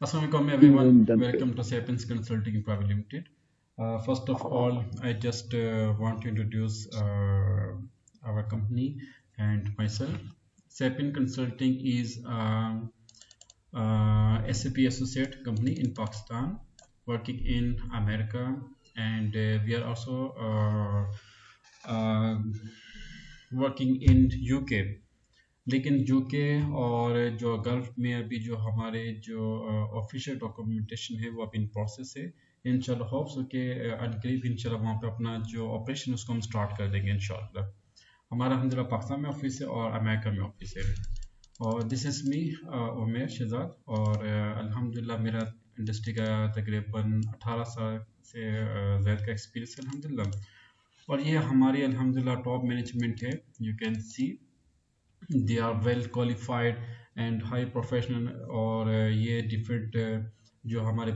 Assalamualaikum everyone. Done. Welcome to Sapiens Consulting Private Limited. First of all, I just want to introduce our company and myself. Sapien Consulting is SAP associate company in Pakistan, working in America, and we are also working in UK. लेकिन UK और जो gulf में अभी जो हमारे जो official documentation है वो अभी इन प्रोसेस है। इंशाल्लाह होप्स के अनकरीब इंशाल्लाह वहाँ पे अपना जो ऑपरेशन उसको हम स्टार्ट कर देंगे इंशाल्लाह। हमारा अल्हम्दुलिल्लाह पाकिस्तान में ऑफिस है और अमेरिका में ऑफिस है। और दिस इज़ मी उमेर शहजाद, और अल्हम्दुलिल्लाह मेरा इंडस्ट्री का तकरीबन 18 साल से ज़्यादा का एक्सपीरियंस है अल्हम्दुलिल्लाह। और ये हमारी अल्हम्दुलिल्लाह टॉप मैनेजमेंट है। You can see they are well qualified and high professional. और ये डिफरेंट जो हमारे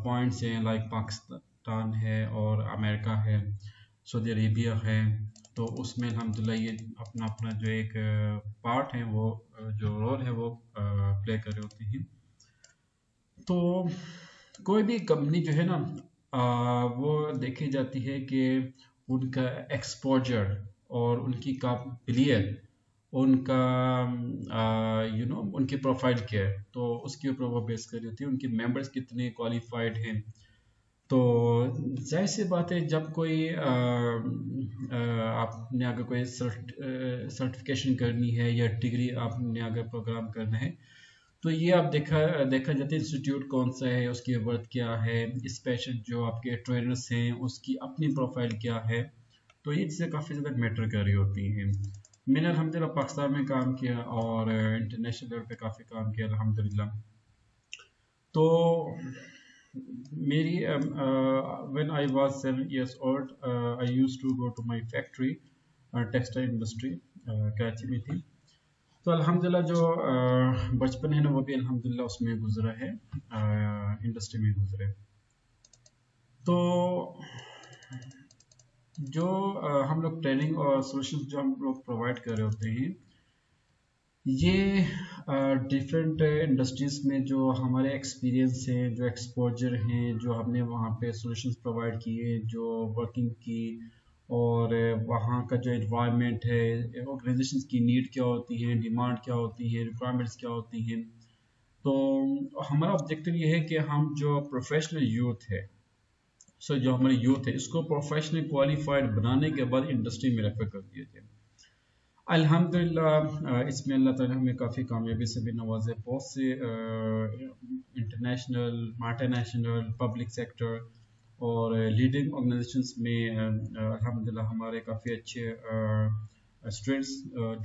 पॉइंट्स हैं लाइक पाकिस्तान है और अमेरिका है, सऊदी अरेबिया है, तो उसमें अल्हम्दुलिल्लाह ये अपना अपना जो एक पार्ट है वो जो रोल है वो प्ले कर रहे होते हैं। तो कोई भी कंपनी जो है ना वो देखी जाती है कि उनका एक्सपोजर और उनकी काबिलियत, उनका उनकी प्रोफाइल क्या है, तो उसके ऊपर वो बेस कर रही होती है उनके मेंबर्स कितने क्वालिफाइड हैं। तो जाहिर सी बात है जब कोई आपने अगर कोई सर्टिफिकेशन करनी है या डिग्री आपने अगर प्रोग्राम करना है, तो ये आप देखा देखा जाता है इंस्टीट्यूट कौन सा है, उसकी वर्थ क्या है, स्पेशल जो आपके ट्रेनर्स हैं उसकी अपनी प्रोफाइल क्या है। तो ये चीज़ें काफ़ी ज़्यादा मैटर कर रही होती हैं। मैंने अल्हम्दुलिल्लाह पाकिस्तान में काम किया और इंटरनेशनल लेवल पे काफ़ी काम किया अल्हम्दुलिल्लाह। तो मेरी when I was 7 years old, I used to go to my factory, textile industry Karachi में थी। तो अल्हम्दुलिल्लाह जो बचपन है ना वो भी अल्हम्दुलिल्लाह उसमें गुजरा है, इंडस्ट्री में गुजरे। तो जो हम लोग ट्रेनिंग और सोल्यूशन जो हम लोग प्रोवाइड कर रहे होते हैं, ये डिफरेंट इंडस्ट्रीज में जो हमारे एक्सपीरियंस है, जो एक्सपोजर हैं, जो हमने वहाँ पे सॉल्यूशंस प्रोवाइड किए, जो वर्किंग की, और वहाँ का जो एनवायरनमेंट है, ऑर्गेनाइजेशंस की नीड क्या होती है, डिमांड क्या होती है, रिक्वायरमेंट्स क्या होती हैं। तो हमारा ऑब्जेक्टिव ये है कि हम जो प्रोफेशनल यूथ है, सो जो हमारे यूथ है इसको प्रोफेशनल क्वालिफाइड बनाने के बाद इंडस्ट्री में रेफर कर दिया जाए। अल्हम्दुलिल्लाह इसमें अल्लाह ताला हमें काफ़ी कामयाबी से भी नवाजे। बहुत से इंटरनेशनल, मल्टीनेशनल, पब्लिक सेक्टर और लीडिंग ऑर्गेनाइजेशंस में अल्हम्दुलिल्लाह हमारे काफ़ी अच्छे स्टूडेंट्स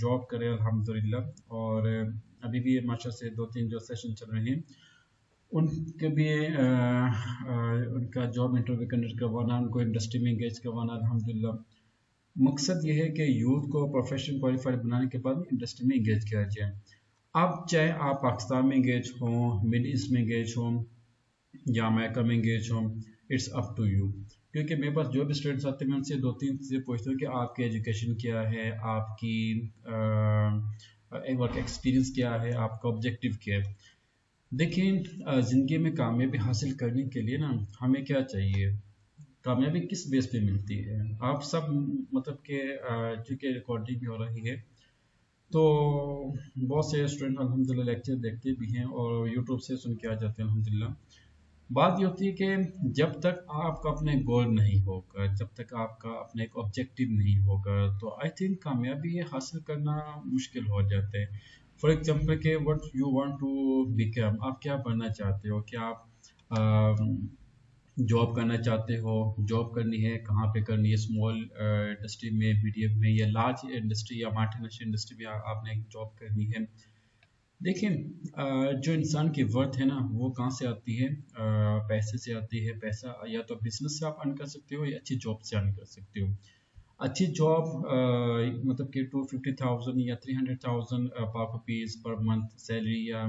जॉब करें अल्हम्दुलिल्लाह। और अभी भी माशा से 2-3 जो सेशन चल रहे हैं उनके भी उनका जॉब इंटरव्यू कंडक्ट करवाना, उनको इंडस्ट्री में इंगेज करवाना अल्हम्दुलिल्लाह। मकसद ये है कि यूथ को प्रोफेशनल क्वालिफाइड बनाने के बाद इंडस्ट्री में इंगेज किया जाए। अब चाहे आप पाकिस्तान में इंगेज हों, मिड ईस्ट में इंगेज हों या अमेरिका में इंगेज हों, इट्स अप टू यू। क्योंकि मेरे पास जो भी स्टूडेंट्स आते हैं मैं उनसे 2-3 चीज़ें पूछता हूँ कि आपकी एजुकेशन क्या है, आपकी वर्क एक्सपीरियंस क्या है, आपका ऑब्जेक्टिव क्या है। देखिए ज़िंदगी में कामयाबी हासिल करने के लिए ना हमें क्या चाहिए, कामयाबी किस बेस पे मिलती है, आप सब मतलब कि चूँकि रिकॉर्डिंग भी हो रही है तो बहुत से स्टूडेंट अल्हम्दुलिल्लाह लेक्चर देखते भी हैं और यूट्यूब से सुन के आ जाते हैं अल्हम्दुलिल्लाह। बात ये होती है कि जब तक आपका अपने गोल नहीं होगा, जब तक आपका अपना एक ऑब्जेक्टिव नहीं होगा, तो आई थिंक कामयाबी हासिल करना मुश्किल हो जाता है। फॉर एग्जांपल के what you want to become, आप क्या बनना चाहते हो, क्या आप जॉब करना चाहते हो, जॉब करनी है कहाँ पे करनी है, स्मॉल इंडस्ट्री में, मीडियम में, या लार्ज इंडस्ट्री या मल्टीनेशनल इंडस्ट्री में आपने एक जॉब करनी है। देखिए जो इंसान की वर्थ है ना वो कहाँ से आती है, पैसे से आती है। पैसा या तो बिजनेस से आप अर्न कर सकते हो या अच्छी जॉब से अर्न कर सकते हो। अच्छी जॉब मतलब कि 250,000 या 300,000 पर रुपीज़ पर मंथ सैलरी, या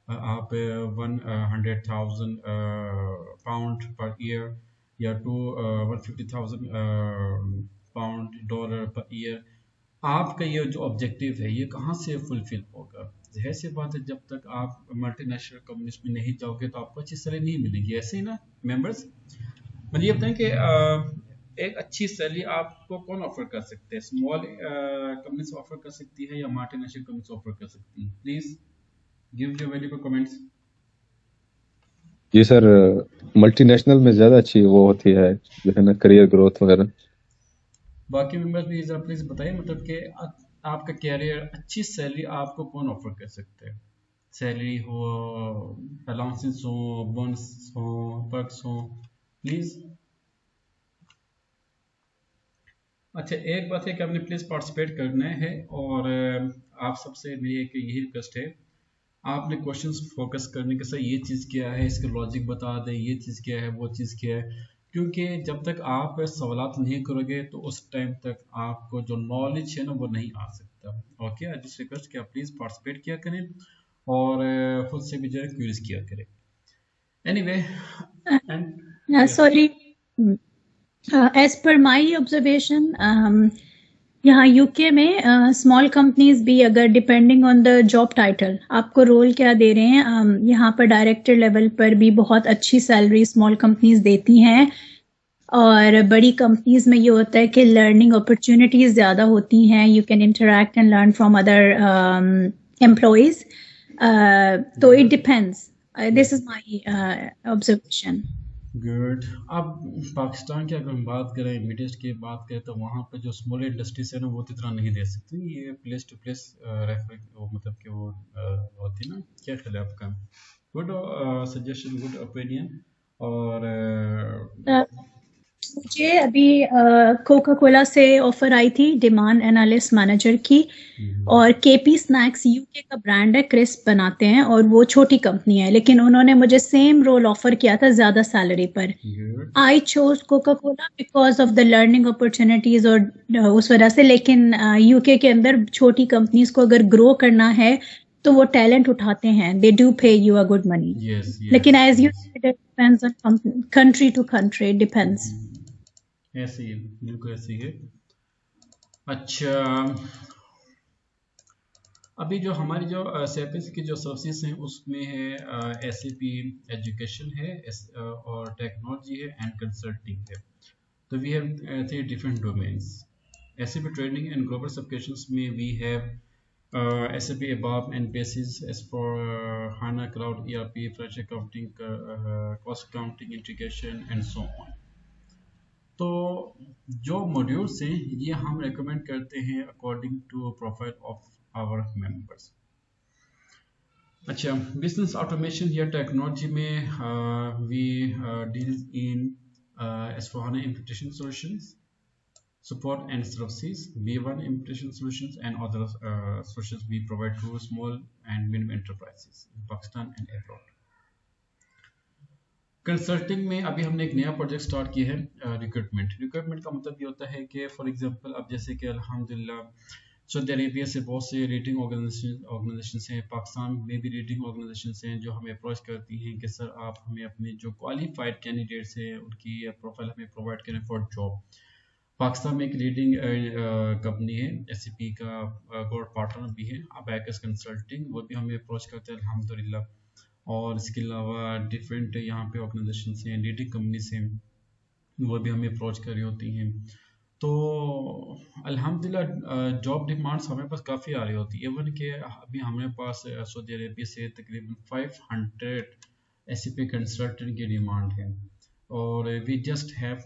आप 100,000 पाउंड पर ईयर, या 150,000 पाउंड डॉलर पर ईयर। आपका ये जो ऑब्जेक्टिव है ये कहाँ से फुलफिल होगा। जाहिर सी बात है जब तक आप मल्टीनेशनल कंपनीज में नहीं जाओगे तो आपको अच्छी सैलरी नहीं मिलेगी, ऐसे ही ना मेंबर्स। मुझे ये बताएं कि एक अच्छी सैलरी आपको कौन ऑफर कर सकते हैं? स्मॉल कंपनी से ऑफर कर सकती है या मल्टीनेशनल कंपनी से ऑफर कर सकती है? Please give your valuable comments. जी सर, मल्टीनेशनल में ज़्यादा अच्छी वो होती है जो है ना, करियर ग्रोथ वगैरह। बाकी मेंबर्स भी जरा प्लीज बताइए, मतलब कि आपका कैरियर अच्छी सैलरी आपको कौन ऑफर कर सकते हैं? सैलरी हो, अलाउंसेस हो, बोनस हो, पर्क्स हो, प्लीज। अच्छा, एक बात है कि आपने प्लीज पार्टिसिपेट करना है, और आप सबसे मेरी एक यही रिक्वेस्ट है, आपने क्वेश्चंस फोकस करने के साथ ये चीज़ क्या है इसका लॉजिक बता दें, ये चीज़ क्या है, वो चीज़ क्या है, क्योंकि जब तक आप सवालात नहीं करोगे तो उस टाइम तक आपको जो नॉलेज है ना वो नहीं आ सकता। ओके, आई जस्ट रिक्वेस्ट कि आप प्लीज़ पार्टिसिपेट किया करें और खुद से भी जो है क्विज किया करें। Anyway, and Sorry. As per my observation, यहाँ यूके में स्मॉल कंपनीज भी अगर depending on the job title आपको रोल क्या दे रहे हैं, यहाँ पर डायरेक्टर लेवल पर भी बहुत अच्छी सैलरी स्मॉल कंपनीज देती हैं। और बड़ी कंपनीज में ये होता है कि लर्निंग अपॉर्चुनिटीज ज़्यादा होती हैं, you can interact and learn from other employees. तो it depends, this is my observation. Good. अब पाकिस्तान की अगर हम बात करें, मिड ईस्ट की बात करें, तो वहाँ पे जो स्मॉल इंडस्ट्रीज है ना वो इतना नहीं दे सकती, ये प्लेस टू प्लेस रेफर मतलब कि वो होती है ना। क्या ख्याल है आपका? Good suggestion, good opinion. और मुझे अभी कोका कोला से ऑफर आई थी डिमांड एनालिस्ट मैनेजर की, और केपी स्नैक्स यूके का ब्रांड है, क्रिस्प बनाते हैं और वो छोटी कंपनी है, लेकिन उन्होंने मुझे सेम रोल ऑफर किया था ज़्यादा सैलरी पर। I chose Coca Cola because of the learning opportunities और उस वजह से। लेकिन यूके के अंदर छोटी कंपनीज को अगर ग्रो करना है तो वो टैलेंट उठाते हैं, they do pay you a good money. लेकिन as you depends on country to country, depends. ऐसे ही बिल्कुल ऐसे ही है। अच्छा, अभी जो हमारी जो सेपिस की जो सर्विसेज हैं उसमें है SAP एजुकेशन है, और टेक्नोलॉजी है एंड कंसल्टिंग है। तो we have 3 different domains. SAP training and global certifications में we have SAP ABAP and basis as for HANA Cloud ERP, Fresh Accounting, Cost Accounting, Integration and so on। तो जो modules हैं ये हम recommend करते हैं according to profile of our members. अच्छा, business automation या टेक्नोलॉजी में we deal in S/4HANA implementation solutions, support and services, V1 implementation solutions and other solutions we provide to small and medium enterprises in Pakistan and abroad। Consulting में अभी हमने एक नया project start किया है, recruitment का मतलब ये होता है कि फॉर एग्जांपल अब जैसे कि अल्हम्दुलिल्लाह सऊदी अरेबिया से बहुत से रेटिंग ऑर्गेनाइजेशन हैं, पाकिस्तान में भी रेटिंग ऑर्गेनाइजेशन हैं जो हमें अप्रोच करती हैं कि सर आप हमें अपने जो क्वालिफाइड कैंडिडेट्स हैं उनकी प्रोफाइल हमें प्रोवाइड करें फॉर जॉब। पाकिस्तान में एक लीडिंग कंपनी है SAP का गोल्ड पार्टनर भी है अबैकस कंसल्टिंग, वो भी हमें अप्रोच करते हैं अल्हम्दुलिल्लाह। और इसके अलावा डिफरेंट यहाँ पे ऑर्गेनाइजेशन हैं, लीडिंग कंपनीज हैं, वो भी हमें अप्रोच कर रही होती हैं। तो अल्हम्दुलिल्लाह जॉब डिमांड्स हमें पास काफ़ी आ रही होती है। इवन कि अभी हमारे पास सऊदी अरेबिया से तकरीबन 500 SAP कंसल्टेंट की डिमांड है, और we just have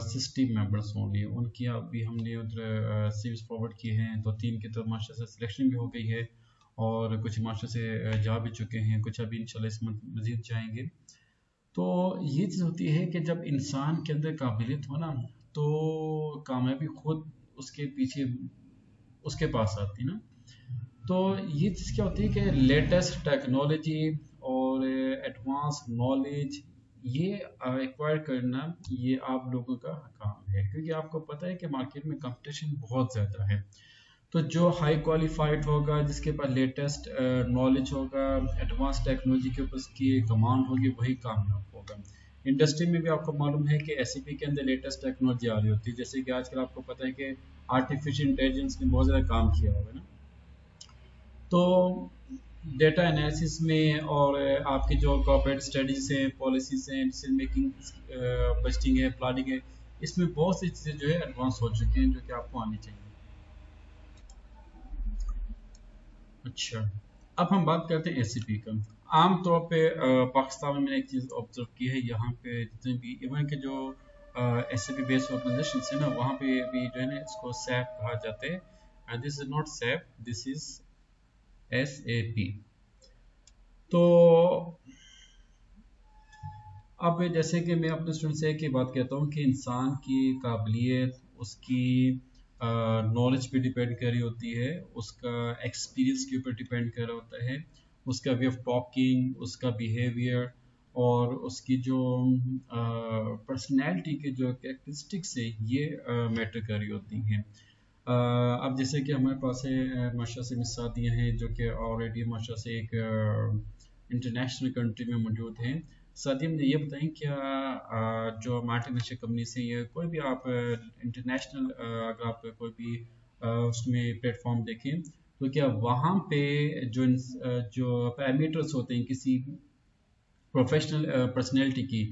60 members only. उनकी अभी हमने उधर सीवीज फॉरवर्ड किए हैं, 2-3 की तो मास्टर से सिलेक्शन भी हो गई है, और कुछ मास्टर से जा भी चुके हैं, कुछ अभी इंशाल्लाह इस मंथ मजीद जाएंगे। तो ये चीज़ होती है कि जब इंसान के अंदर काबिलियत हो ना तो कामयाबी खुद उसके पीछे उसके पास आती ना। तो ये चीज़ क्या होती है कि लेटेस्ट टेक्नोलॉजी और एडवांस नॉलेज ये एक्वायर करना ये आप लोगों का काम है, क्योंकि आपको पता है कि मार्केट में कंपटीशन बहुत ज़्यादा है। तो जो हाई क्वालिफाइड होगा, जिसके पास लेटेस्ट नॉलेज होगा, एडवांस टेक्नोलॉजी के ऊपर उसकी कमांड होगी, वही कामयाब होगा। इंडस्ट्री में भी आपको मालूम है कि SAP के अंदर लेटेस्ट टेक्नोलॉजी आ रही होती है, जैसे कि आजकल आपको पता है कि आर्टिफिशियल इंटेलिजेंस ने बहुत ज़्यादा काम किया होगा ना। तो डेटा एनालिसिस में और आपके जो कॉर्पोरेट स्टडीज हैं, पॉलिसीज हैं, डिसीजन मेकिंग, बजटिंग है, प्लानिंग है, इसमें बहुत सी चीज़ें जो है एडवांस हो चुकी हैं जो कि आपको आनी चाहिए। अच्छा, अब हम बात करते हैं एससीपी का। आमतौर पे पाकिस्तान में मैंने एक चीज़ ऑब्जर्व की है, यहाँ पे जितने भी इवन के जो एससीपी बेस्ड ऑर्गेनाइजेशन है ना, वहाँ पे भी जो है ना इसको सैप कहा जाता है, and this is not SAP, this is SAP. तो अब जैसे कि मैं अपने स्टूडेंट से एक ही बात कहता हूँ कि इंसान की काबिलियत उसकी नॉलेज पे डिपेंड कर रही होती है, उसका एक्सपीरियंस के ऊपर डिपेंड कर रहा होता है, उसका वे ऑफ टॉकिंग, उसका बिहेवियर और उसकी जो पर्सनैलिटी के जो कैरेक्टरिस्टिक्स है ये मैटर कर रही होती हैं। अब जैसे कि हमारे पास है माशा से मिसादियाँ हैं जो कि ऑलरेडी माशा से एक इंटरनेशनल कंट्री में मौजूद हैं। सादिया मुझे ये बताएं क्या जो मल्टीनेशनल कंपनी से या कोई भी आप इंटरनेशनल अगर आप कोई भी उसमें प्लेटफॉर्म देखें तो क्या वहाँ पे जो पैरामीटर्स होते हैं किसी प्रोफेशनल पर्सनैलिटी की,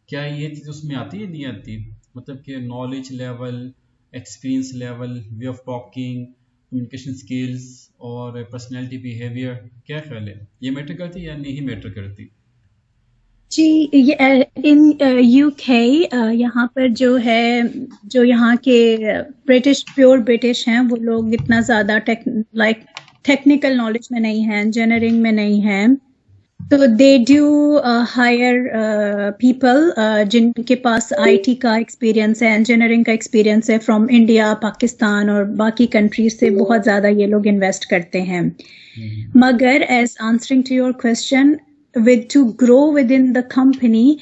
क्या ये चीज़ उसमें आती है नहीं आती? मतलब कि knowledge level, experience level, way of talking, communication skills और पर्सनैलिटी बिहेवियर, क्या ख्याल है ये मैटर करती है या नहीं मैटर करती? जी, इन यूके यहाँ पर जो है, जो यहाँ के ब्रिटिश प्योर ब्रिटिश हैं वो लोग इतना ज़्यादा टेक्निकल नॉलेज में नहीं हैं, इंजीनियरिंग में नहीं हैं, तो दे डू हायर पीपल जिनके पास आईटी का एक्सपीरियंस है, इंजीनियरिंग का एक्सपीरियंस है, फ्रॉम इंडिया, पाकिस्तान और बाकी कंट्रीज से बहुत ज़्यादा ये लोग इन्वेस्ट करते हैं। मगर as answering to your question, to grow within the company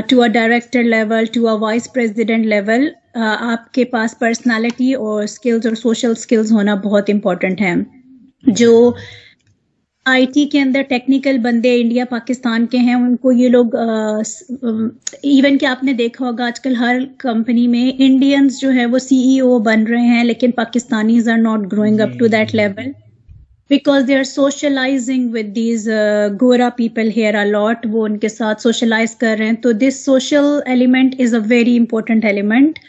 to a director level, to a vice president level, आपके पास पर्सनालिटी और स्किल्स और सोशल स्किल्स होना बहुत इम्पोर्टेंट है। जो आईटी के अंदर टेक्निकल बंदे इंडिया पाकिस्तान के हैं उनको ये लोग इवन कि आपने देखा होगा आजकल हर कंपनी में इंडियंस जो है वो सीईओ बन रहे हैं, लेकिन Pakistanis are not growing up to that level because they are socializing with these Gora people here a lot, वो उनके साथ socialize कर रहे हैं, तो this social element is a very important element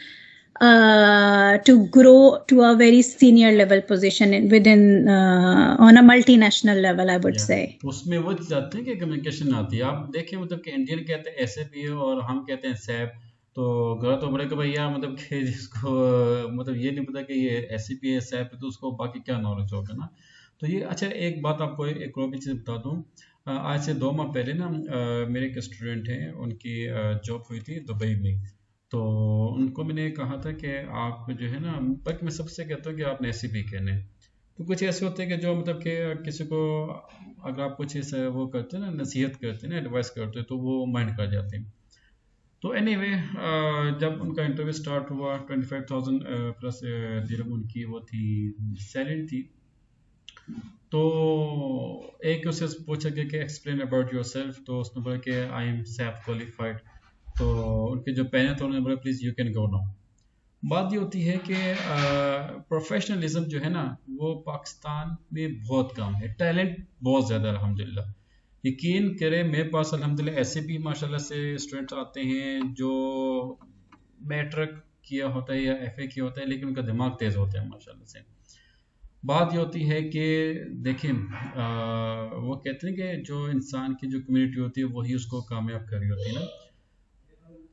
to grow to a very senior level position within on a multinational level, I would say. उसमें वो चाहते हैं कि कम्युनिकेशन आती है। आप देखें मतलब कि इंडियन कहते हैं एसएपी और हम कहते हैं सैप, तो गलत हो पड़ेगा भैया, मतलब कि जिसको मतलब ये नहीं पता कि ये एसएपी है सैप है तो उसको बाकी क्या नॉलेज होगा ना। तो ये अच्छा, एक बात आपको एक और भी चीज़ बता दूँ, आज से 2 माह पहले ना मेरे एक स्टूडेंट हैं, उनकी जॉब हुई थी दुबई में, तो उनको मैंने कहा था कि आप जो है ना, बल्कि मैं सबसे कहता हूँ कि आपने एससीपी कहने, तो कुछ ऐसे होते हैं कि जो मतलब कि किसी को अगर आप कुछ ऐसा वो करते हैं ना, नसीहत करते हैं ना, एडवाइस करते हैं तो वो माइंड कर जाते हैं। तो एनीवे जब उनका इंटरव्यू स्टार्ट हुआ 25,000 प्लस दिरहम उनकी वो थी सैलरी थी, तो एक उससे पूछा गया कि एक्सप्लेन अबाउट योर सेल्फ, तो उसने बोला कि आई एम सैप क्वालिफाइड, तो उनके जो पहले थे उन्होंने बोला please you can go now. बात ये होती है कि प्रोफेशनलिज्म जो है ना वो पाकिस्तान में बहुत कम है, टैलेंट बहुत ज़्यादा अल्हम्दुलिल्लाह। यकीन करें मेरे पास अल्हम्दुलिल्लाह ऐसे भी माशाल्लाह से स्टूडेंट्स आते हैं जो मैट्रिक किया होता है या एफए किया होता है, लेकिन उनका दिमाग तेज़ होता है माशाल्लाह से। बात ये होती है कि देखें वो कहते हैं कि जो इंसान की जो कम्युनिटी होती है वही उसको कामयाब कर रही होती है ना।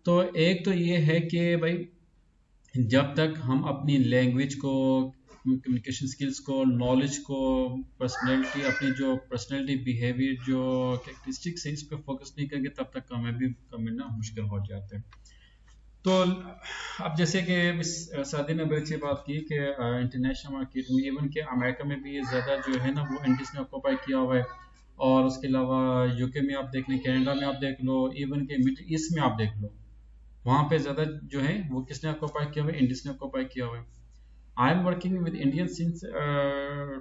तो एक तो ये है कि भाई जब तक हम अपनी लैंग्वेज को, कम्युनिकेशन स्किल्स को, नॉलेज को, पर्सनैलिटी, अपनी जो पर्सनैलिटी बिहेवियर जो कैरेक्टरिस्टिक्स है इस पर फोकस नहीं करेंगे तब तक कामयाबी का मिलना मुश्किल हो जाता है। तो अब जैसे कि सादी ने बड़ी अच्छी बात की कि इंटरनेशनल मार्केट में, इवन के अमेरिका में भी ज़्यादा जो है ना वो इंडीज ने ऑक्यूपाई किया हुआ है, और उसके अलावा यूके में आप देख लें, कनाडा में आप देख लो, इवन के मिडल ईस्ट में आप देख लो, वहाँ पे ज़्यादा जो है वो किसने ऑक्यूपाई किया हुआ है, इंडीज ने ऑक्यूपाई किया हुआ है। I am working with Indian since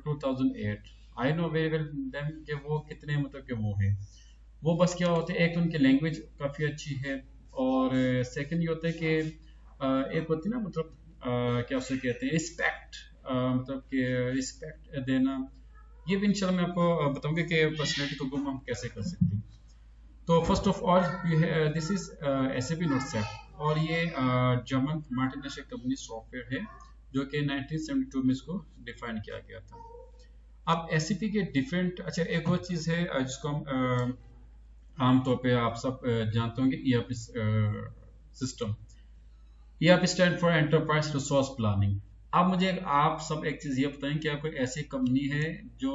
2008, I know very well them कि वो कितने मतलब कि वो हैं। वो बस क्या होता है, एक तो उनकी लैंग्वेज काफ़ी अच्छी है, और सेकंड ये होता है कि एक होती है ना मतलब क्या उसे कहते हैं रिस्पेक्ट, मतलब कि रिस्पेक्ट देना, ये भी इंशाल्लाह मैं आपको बताऊंगा कि पर्सनैलिटी को गुम हम कैसे कर सकते हैं। तो first of all this is SAP NoteSet और ये जर्मन मल्टीनेशनल कंपनी सॉफ्टवेयर है जो कि 1972 में इसको डिफाइन किया गया था। अब SAP के डिफरेंट, अच्छा एक और चीज़ है जिसको हम आमतौर पे आप सब जानते होंगे, ERP system. ERP stand for enterprise resource planning. अब मुझे आप सब एक चीज़ ये बताएं कि कोई ऐसी कंपनी है जो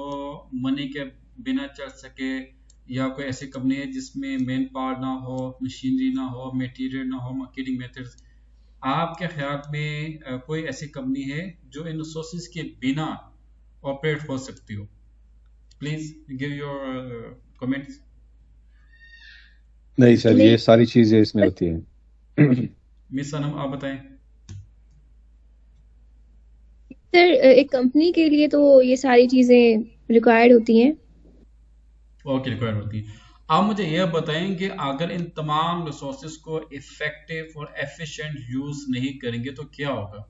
मनी के बिना चल सके, या कोई ऐसी कंपनी है जिसमें मैन पावर ना हो, मशीनरी ना हो, मटेरियल ना हो, मार्केटिंग मेथड्स। आपके ख्याल में कोई ऐसी कंपनी है जो इन रिसोर्सेज के बिना ऑपरेट हो सकती हो? Please give your comments. नहीं सर, नहीं ये सारी चीजें इसमें होती हैं। मिस सनम आप बताएं। सर, एक कंपनी के लिए तो ये सारी चीजें रिक्वायर्ड होती हैं। ओके, रिक्वायर्ड होती है। आप मुझे यह बताएं कि अगर इन तमाम रिसोर्सेज को इफेक्टिव और एफिशिएंट यूज नहीं करेंगे तो क्या होगा?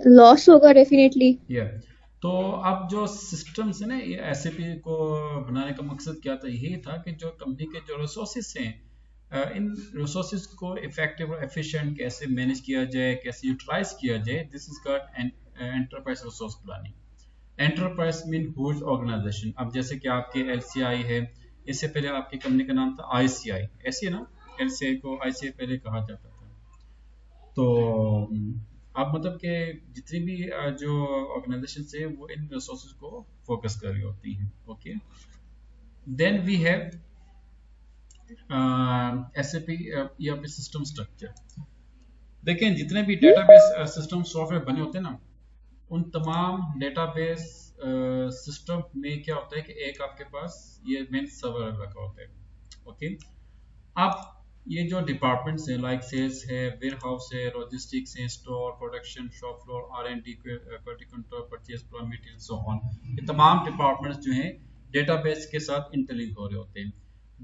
लॉस होगा डेफिनेटली। तो अब जो सिस्टम्स है ना, ये SAP को बनाने का मकसद क्या था? यही था कि जो कंपनी के जो रिसोर्सेज हैं, इन रिसोर्सेज को इफेक्टिव और एफिशिएंट कैसे मैनेज किया जाए, कैसे यूटिलाइज किया जाए। This is called enterprise resource planning. Enterprise mean huge organization. अब जैसे कि आपके LCI है, इससे पहले आपकी कंपनी का नाम था ICI, ऐसी है ना? LCI को ICI पहले कहा जाता था। तो अब मतलब कि जितनी भी जो ऑर्गेनाइजेशन है वो इन रिसोर्सेज को फोकस कर रही होती हैं। Okay, then we have SAP ERP system structure. देखें, जितने भी डेटाबेस सिस्टम सॉफ्टवेयर बने होते हैं ना, उन तमाम डेटाबेस सिस्टम में क्या होता है कि एक आपके पास ये मेन सर्वर रखा होता है। ओके, अब ये जो डिपार्टमेंट्स हैं लाइक सेल्स है, वेयर हाउस है, लॉजिस्टिक्स है, store, production, shop floor, R&D, quality control, purchase, plan, material, so on, ये तमाम डिपार्टमेंट्स जो हैं डेटाबेस के साथ इंटरलिंक हो रहे होते हैं।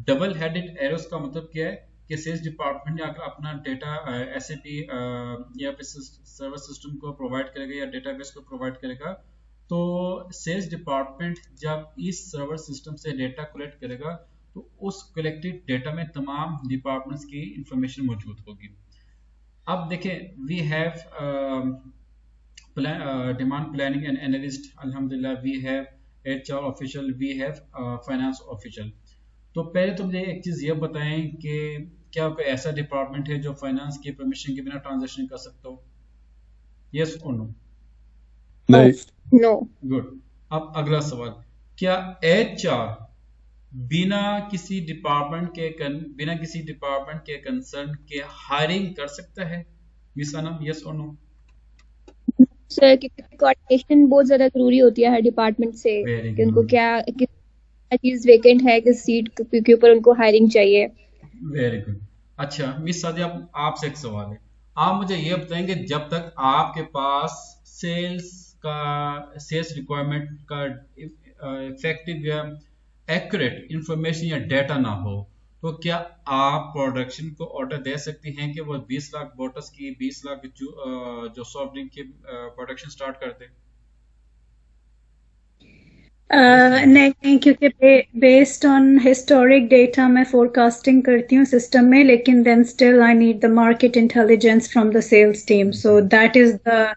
डबल हेडेड एरोस का मतलब क्या है कि सेल्स डिपार्टमेंट ने अगर अपना डेटा SAP या सर्वर सिस्टम को प्रोवाइड करेगा या डेटाबेस को प्रोवाइड करेगा, तो सेल्स डिपार्टमेंट जब इस सर्वर सिस्टम से डेटा कलेक्ट करेगा तो उस कलेक्टेड डेटा में तमाम डिपार्टमेंट्स की इंफॉर्मेशन मौजूद होगी। अब देखें, we have demand planning and analyst, अल्हम्दुलिल्लाह, we have HR official, we have finance official. तो पहले तो मुझे एक चीज़ ये बताएं कि क्या कोई ऐसा डिपार्टमेंट है जो फाइनेंस की परमिशन के बिना ट्रांजैक्शन कर सकता हो? यस और नो? नहीं। नो। गुड। अब अगला सवाल, क्या HR बिना किसी डिपार्टमेंट के कंसर्न के हायरिंग कर सकता है? मिस अनम, यस और नो? सर, क्योंकि कोऑर्डिनेशन बहुत ज्यादा जरूरी होती है हर डिपार्टमेंट से वेरी कि उनको गुड, किस चीज वेकेंट है, किस सीट के ऊपर उनको हायरिंग चाहिए। Very good. अच्छा मिस सादिया, आपसे एक सवाल है। आप मुझे ये बताएंगे, जब तक आपके पास सेल्स रिक्वायरमेंट का इफेक्टिव या एक्यूरेट इंफॉर्मेशन या डेटा ना हो, तो क्या आप प्रोडक्शन को ऑर्डर दे सकती हैं कि वो 20 लाख बॉटल्स की, 20 लाख जो सॉफ्ट ड्रिंक की प्रोडक्शन स्टार्ट कर दे? नहीं, क्योंकि बेस्ड ऑन हिस्टोरिक डेटा मैं फोरकास्टिंग करती हूँ सिस्टम में, लेकिन then still I need the market intelligence from the sales team, so that is the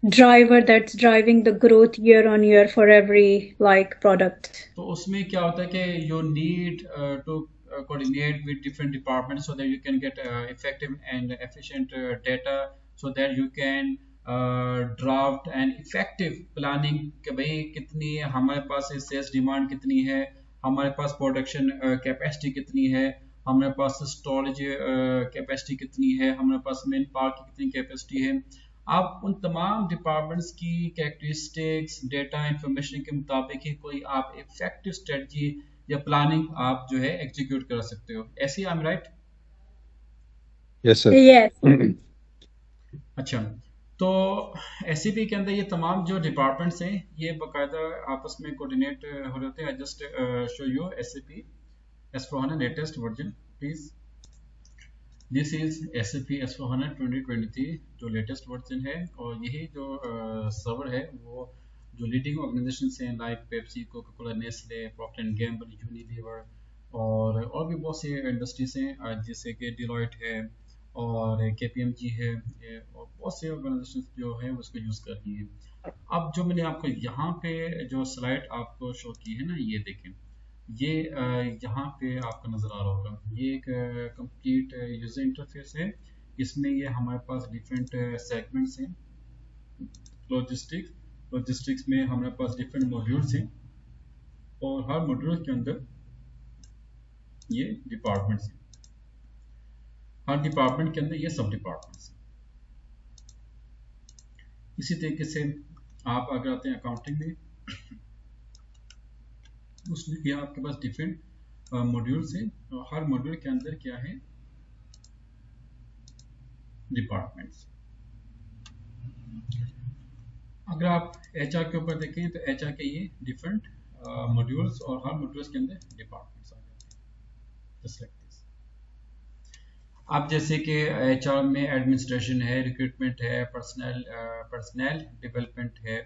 driver that's driving the growth year on year for every like product. तो उसमें क्या होता है कि you need to coordinate with different departments so that you can get effective and efficient data, so that you can draft an effective planning कि भाई कितनी हमारे पास सेल्स डिमांड कितनी है, हमारे पास प्रोडक्शन कैपेसिटी कितनी है, हमारे पास स्टोरेज कैपेसिटी कितनी है, हमारे पास मेन पावर की कितनी कैपेसिटी है। आप उन तमाम डिपार्टमेंट्स की कैरेक्टरिस्टिक्स, डेटा इंफॉर्मेशन के मुताबिक ही कोई आप इफेक्टिव स्ट्रेटजी या प्लानिंग आप जो है एग्जीक्यूट कर सकते हो। ऐसी आई am right? Yes sir. Yes. अच्छा, तो SAP के अंदर ये तमाम जो डिपार्टमेंट्स हैं ये बाकायदा आपस में कोऑर्डिनेट हो रहे होते हैं। Just show you SAP S/4HANA latest version please. This is SAP S/4HANA 2023 जो लेटेस्ट वर्जन है, और यही जो सर्वर है वो जो लीडिंग ऑर्गेनाइजेशन हैं like Pepsi, Coca Cola, Nestle, Procter and Gamble, Unilever और भी बहुत सी इंडस्ट्रीज हैं जैसे कि डिलॉयट है और KPMG है, और बहुत से ऑर्गेनाइजेशन जो है उसको यूज़ कर रही हैं। अब जो मैंने आपको यहाँ पे जो स्लाइड आपको शो की है ना, ये देखें, ये यहाँ पे आपको नज़र आ रहा होगा, ये एक कंप्लीट यूज़र इंटरफेस है। इसमें ये हमारे पास डिफरेंट सेगमेंट्स हैं। लॉजिस्टिक्स में हमारे पास डिफरेंट मॉड्यूल्स हैं और हर मॉड्यूल के अंदर ये डिपार्टमेंट्स हैं, हर डिपार्टमेंट के अंदर ये सब डिपार्टमेंट्स हैं। इसी तरीके से आप अगर आते हैं अकाउंटिंग में, उसमें भी आपके पास डिफरेंट मॉड्यूल्स हैं और हर मॉड्यूल के अंदर क्या है, डिपार्टमेंट्स। अगर आप HR के ऊपर देखें तो HR के ये डिफरेंट मॉड्यूल्स और हर मॉड्यूल्स के अंदर डिपार्टमेंट्स आ जाते हैं, जस्ट लाइक दिस। अब जैसे कि HR में एडमिनिस्ट्रेशन है, रिक्रूटमेंट है, पर्सनल डेवलपमेंट है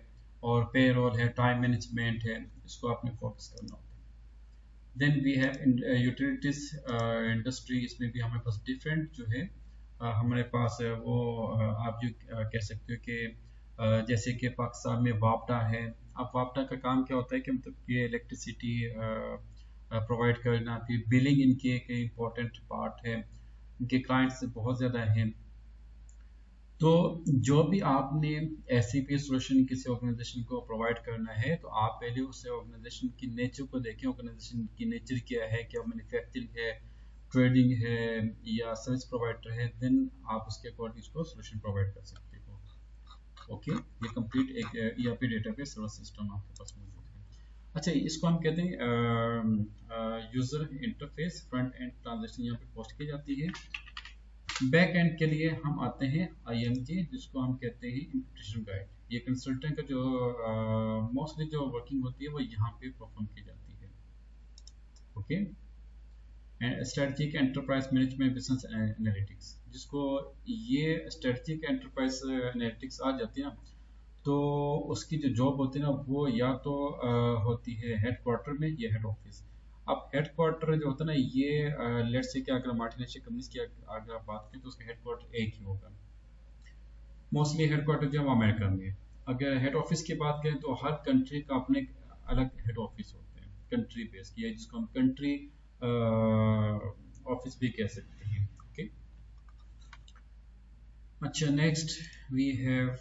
और पेरोल है, टाइम मैनेजमेंट है, इसको आपने फोकस करना होता है। Then we have utilities industry, इसमें भी हमारे पास डिफरेंट जो है हमारे पास वो आप जो कह सकते हो कि जैसे कि पाकिस्तान में वापडा है। अब वापडा का काम क्या होता है कि मतलब कि इलेक्ट्रिसिटी प्रोवाइड करना, फिर बिलिंग इनकी एक इम्पॉर्टेंट पार्ट है, इनके क्लाइंट्स बहुत ज़्यादा हैं। तो जो भी आपने SAP सोल्यूशन किसी ऑर्गेनाइजेशन को प्रोवाइड करना है तो आप पहले उस ऑर्गेनाइजेशन की नेचर को देखें, ऑर्गेनाइजेशन की नेचर क्या है, क्या मैन्युफैक्चरिंग है, ट्रेडिंग है या सर्विस प्रोवाइडर है, देन आप उसके अकॉर्डिंग उसको सोल्यूशन प्रोवाइड कर सकते हो। ओके, ये कंप्लीट एक ERP डेटाबेस सर्वर सिस्टम आपके पास मौजूद है। अच्छा, इसको हम कहते हैं user interface, front end transaction यहाँ पे पोस्ट की जाती है। बैक एंड के लिए हम आते हैं IMG, जिसको हम कहते हैं इंप्लीमेंटेशन गाइड। ये कंसल्टेंट का जो मोस्टली जो वर्किंग होती है वो यहाँ पे परफॉर्म की जाती है। Okay, and strategic enterprise management business analytics, जिसको ये स्ट्रेटजिक एंटरप्राइज एनालिटिक्स आ जाती है ना, तो उसकी जो जॉब होती है ना वो या तो होती है हेडक्वार्टर में या हेड ऑफिस। अब हेडक्वार्टर जो होता है ना, ये लेट्स से कि अगर मल्टीनेशनल कंपनीज की अगर आप बात करें तो उसका हेडक्वार्टर एक ही होगा। मोस्टली हेडक्वार्टर जो है वो अमेरिका में है। अगर हेड ऑफिस की बात करें तो हर कंट्री का अपने अलग हेड ऑफिस होते हैं, कंट्री बेस्ड, या जिसको हम कंट्री ऑफिस भी कह सकते हैं। ओके, अच्छा, नेक्स्ट वी हैव,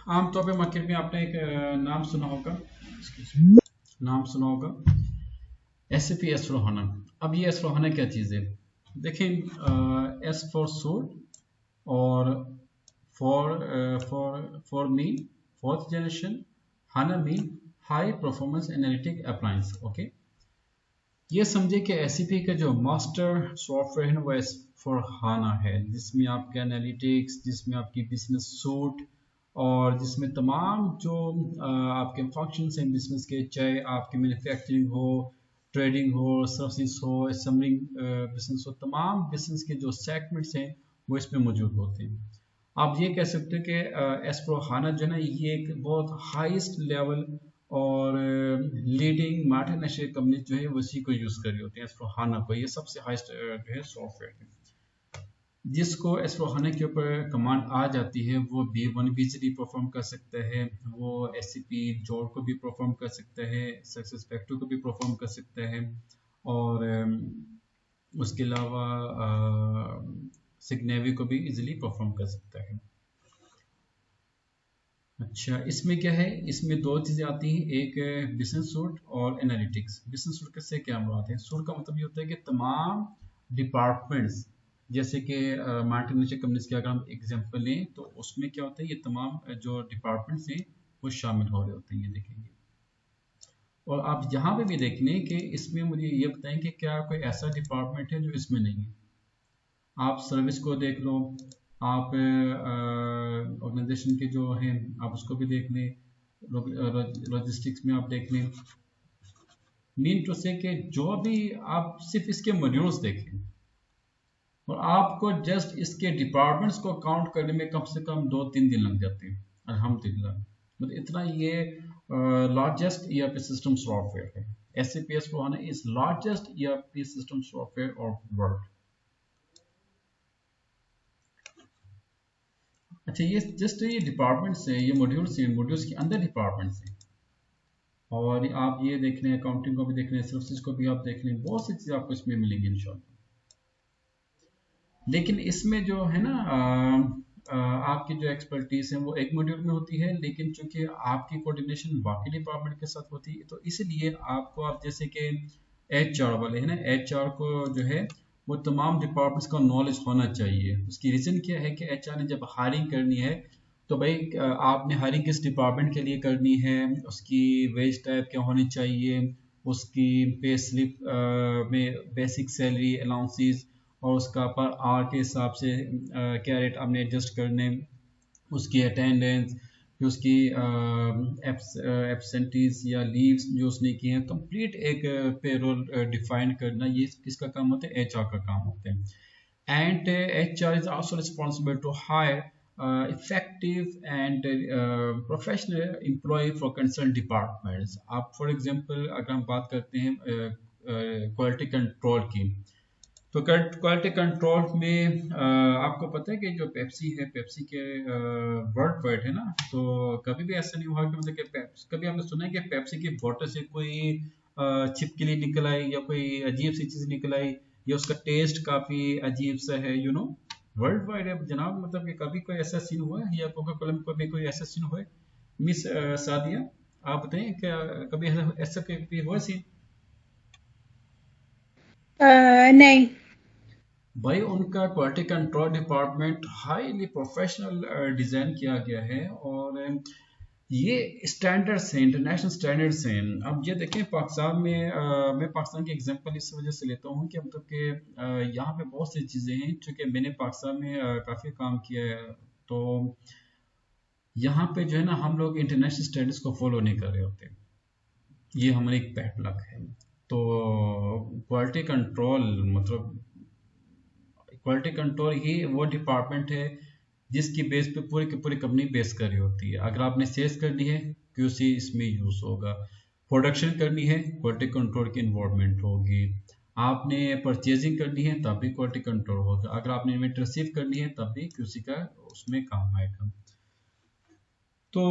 आमतौर पे मार्केट में आपने एक नाम सुना होगा, SAP S/4HANA। अब ये S/4HANA क्या चीज़ है, देखें, S फॉर सूट और for mean fourth generation, HANA mean high performance analytic appliance. Okay, ये समझे कि SAP का जो मास्टर सॉफ्टवेयर है वो S/4HANA है, जिसमें आपके एनालिटिक्स, जिसमें आपकी बिजनेस सूट और जिसमें तमाम जो आपके फंक्शंस हैं बिजनेस के, चाहे आपके मैन्युफैक्चरिंग हो, ट्रेडिंग हो, सर्विस हो, असेंबलिंग बिजनेस हो, तमाम बिजनेस के जो सेगमेंट्स हैं वो इसमें मौजूद होते हैं। आप ये कह सकते हो कि S/4HANA जो है ना, ये एक बहुत हाईएस्ट लेवल और लीडिंग मल्टीनेशनल कंपनी जो है वो इसी को यूज़ कर रही होती है, S/4HANA को। ये सबसे हाईएस्ट जो है सॉफ्टवेयर है। जिसको S/4HANA के ऊपर कमांड आ जाती है वो B1 भी इजीली परफॉर्म कर सकता है, वो SAP जोड़ को भी परफॉर्म कर सकता है, SuccessFactors को भी परफॉर्म कर सकता है, और उसके अलावा सिग्नेवी को भी इजीली परफॉर्म कर सकता है। अच्छा, इसमें क्या है, इसमें दो चीज़ें आती हैं, एक बिजनेस सूट और एनालिटिक्स। बिजनेस सूट से क्या मुराद है, सूट का मतलब ये होता है कि तमाम डिपार्टमेंट्स, जैसे कि मल्टीनेशनल कंपनीज की अगर हम एग्जांपल लें तो उसमें क्या होता है, ये तमाम जो डिपार्टमेंट्स हैं वो शामिल हो रहे होते हैं, ये देखेंगे। और आप यहाँ पे भी देख लें कि इसमें मुझे ये बताएं कि क्या कोई ऐसा डिपार्टमेंट है जो इसमें नहीं है। आप सर्विस को देख लो, आप ऑर्गेनाइजेशन के जो हैं आप उसको भी देख लें, लॉजिस्टिक्स में आप देख लें। मीन टू से कि जो भी आप सिर्फ इसके मॉड्यूल्स देखें, और आपको जस्ट इसके डिपार्टमेंट्स को काउंट करने में कम से कम 2-3 दिन लग जाते हैं, अल्हम्दुलिल्लाह। मतलब इतना ये लार्जेस्ट ईआरपी सिस्टम सॉफ्टवेयर है। SAP S/4HANA is largest ERP system software of world. अच्छा, ये जस्ट ये डिपार्टमेंट्स हैं, ये मॉड्यूल्स हैं, मॉड्यूल्स के अंदर डिपार्टमेंट्स हैं। और आप ये देख रहे हैं, अकाउंटिंग को भी देख रहे हैं, सर्विसेज को भी आप देख रहे हैं, बहुत सी चीज़ें आपको इसमें मिलेंगी इंशाल्लाह। लेकिन इसमें जो है ना आपकी जो एक्सपर्टीज है वो एक मॉड्यूल में होती है, लेकिन चूंकि आपकी कोऑर्डिनेशन बाकी डिपार्टमेंट के साथ होती है, तो इसलिए आपको, आप जैसे कि HR वाले हैं ना, HR को जो है वो तमाम डिपार्टमेंट्स का नॉलेज होना चाहिए। उसकी रीज़न क्या है कि HR ने जब हायरिंग करनी है तो भाई आपने हायरिंग किस डिपार्टमेंट के लिए करनी है, उसकी वेज टाइप क्या होनी चाहिए, उसकी पे स्लिप में बेसिक सैलरी अलाउंसेस और उसका पर आवर के हिसाब से क्या रेट आपने एडजस्ट करने, उसकी अटेंडेंस, उसकी एब्सेंटीज या लीव्स जो उसने की हैं, कंप्लीट एक पेरोल डिफाइन करना, ये किसका काम होता है, HR का काम होता है। And HR is also responsible to hire effective and professional employee for concerned departments। आप फॉर एग्जांपल अगर हम बात करते हैं क्वालिटी कंट्रोल की, तो क्वालिटी कंट्रोल में आपको पता है कि जो पेप्सी है, पेप्सी के वर्ल्ड वाइड है ना, तो कभी भी ऐसा नहीं हुआ कि मतलब कि कभी आपने सुना है कि पेप्सी की बोतल से कोई छिपकली निकल आई या कोई अजीब सी चीज़ निकल आई या उसका टेस्ट काफ़ी अजीब सा है, यू नो, वर्ल्ड वाइड है जनाब। मतलब कि कभी कोई ऐसा सीन हुआ है या कोका कोला में कभी कोई ऐसा सीन हुआ है? मिस सादिया, आप बताएं क्या कभी ऐसा कभी हुआ सीन? नहीं। भाई उनका quality control department highly professional design किया गया है और ये स्टैंडर्ड्स हैं, इंटरनेशनल स्टैंडर्ड्स हैं। अब ये देखें पाकिस्तान में मैं पाकिस्तान की एग्जांपल इस वजह से लेता हूँ कि मतलब कि यहाँ पे बहुत सी चीज़ें हैं, चूँकि मैंने पाकिस्तान में काफ़ी काम किया है, तो यहाँ पे जो है ना हम लोग इंटरनेशनल स्टैंडर्ड्स को फॉलो नहीं कर रहे होते, ये हमारी एक बैड लक है। तो क्वालिटी कंट्रोल मतलब क्वालिटी कंट्रोल ही वो डिपार्टमेंट है जिसकी बेस पे पूरी की पूरी कंपनी बेस कर रही होती है। अगर आपने सेल्स करनी है, QC इसमें यूज होगा, प्रोडक्शन करनी है, क्वालिटी कंट्रोल की इन्वॉल्वमेंट होगी, आपने परचेजिंग करनी है तब भी क्वालिटी कंट्रोल होगा, अगर आपने इन्वेंटरी रिसीव करनी है तब भी QC का उसमें काम आएगा। तो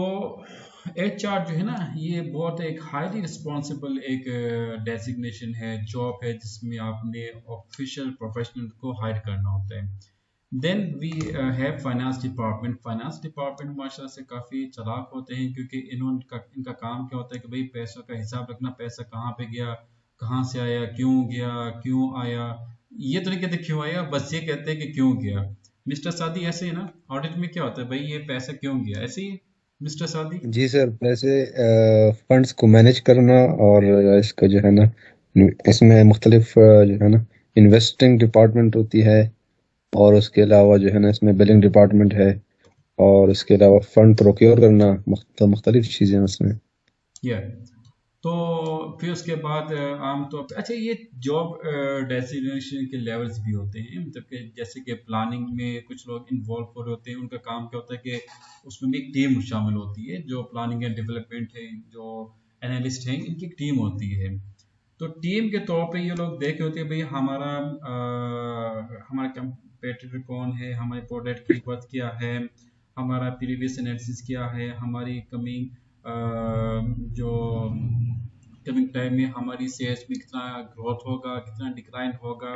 HR जो है ना, ये बहुत एक हाईली रिस्पॉन्सिबल एक डेजिग्नेशन है, जॉब है, जिसमें आपने ऑफिशियल प्रोफेशनल को हायर करना होता है। Then we have finance department. Finance department माशाल्लाह से काफ़ी चालाक होते हैं, क्योंकि इनका काम क्या होता है कि भाई पैसों का हिसाब रखना, पैसा कहाँ पे गया, कहाँ से आया, क्यों गया, क्यों आया। ये तो नहीं कहते क्यों आया, बस ये कहते हैं कि क्यों गया। मिस्टर सादी ऐसे ही ना, ऑडिट में क्या होता है, भाई ये पैसा क्यों गया, ऐसे ही मिस्टर सादी? जी सर, पैसे फंड्स को मैनेज करना और इसका जो है ना, इसमें मुख्तलिफ जो है ना इन्वेस्टिंग डिपार्टमेंट होती है, और उसके अलावा जो है ना इसमें बिलिंग डिपार्टमेंट है, और उसके अलावा फंड प्रोक्योर करना, मुख्तलिफ चीज़ें उसमें। या तो फिर उसके बाद आमतौर पे अच्छा, ये जॉब डेजिग्नेशन के लेवल्स भी होते हैं, मतलब कि जैसे कि प्लानिंग में कुछ लोग इन्वॉल्व हो रहे होते हैं, उनका काम क्या होता है कि उसमें भी एक टीम शामिल होती है, जो प्लानिंग एंड डेवलपमेंट है, जो एनालिस्ट हैं, इनकी टीम होती है। तो टीम के तौर पे ये लोग देख रहे होते हैं भाई हमारा कंपेटिटर कौन है, हमारे प्रोडक्ट की वर्थ क्या है, हमारा प्रीवियस एनालिसिस क्या है, हमारी जो कमिंग टाइम में हमारी सेल्स में कितना ग्रोथ होगा, कितना डिक्लाइन होगा,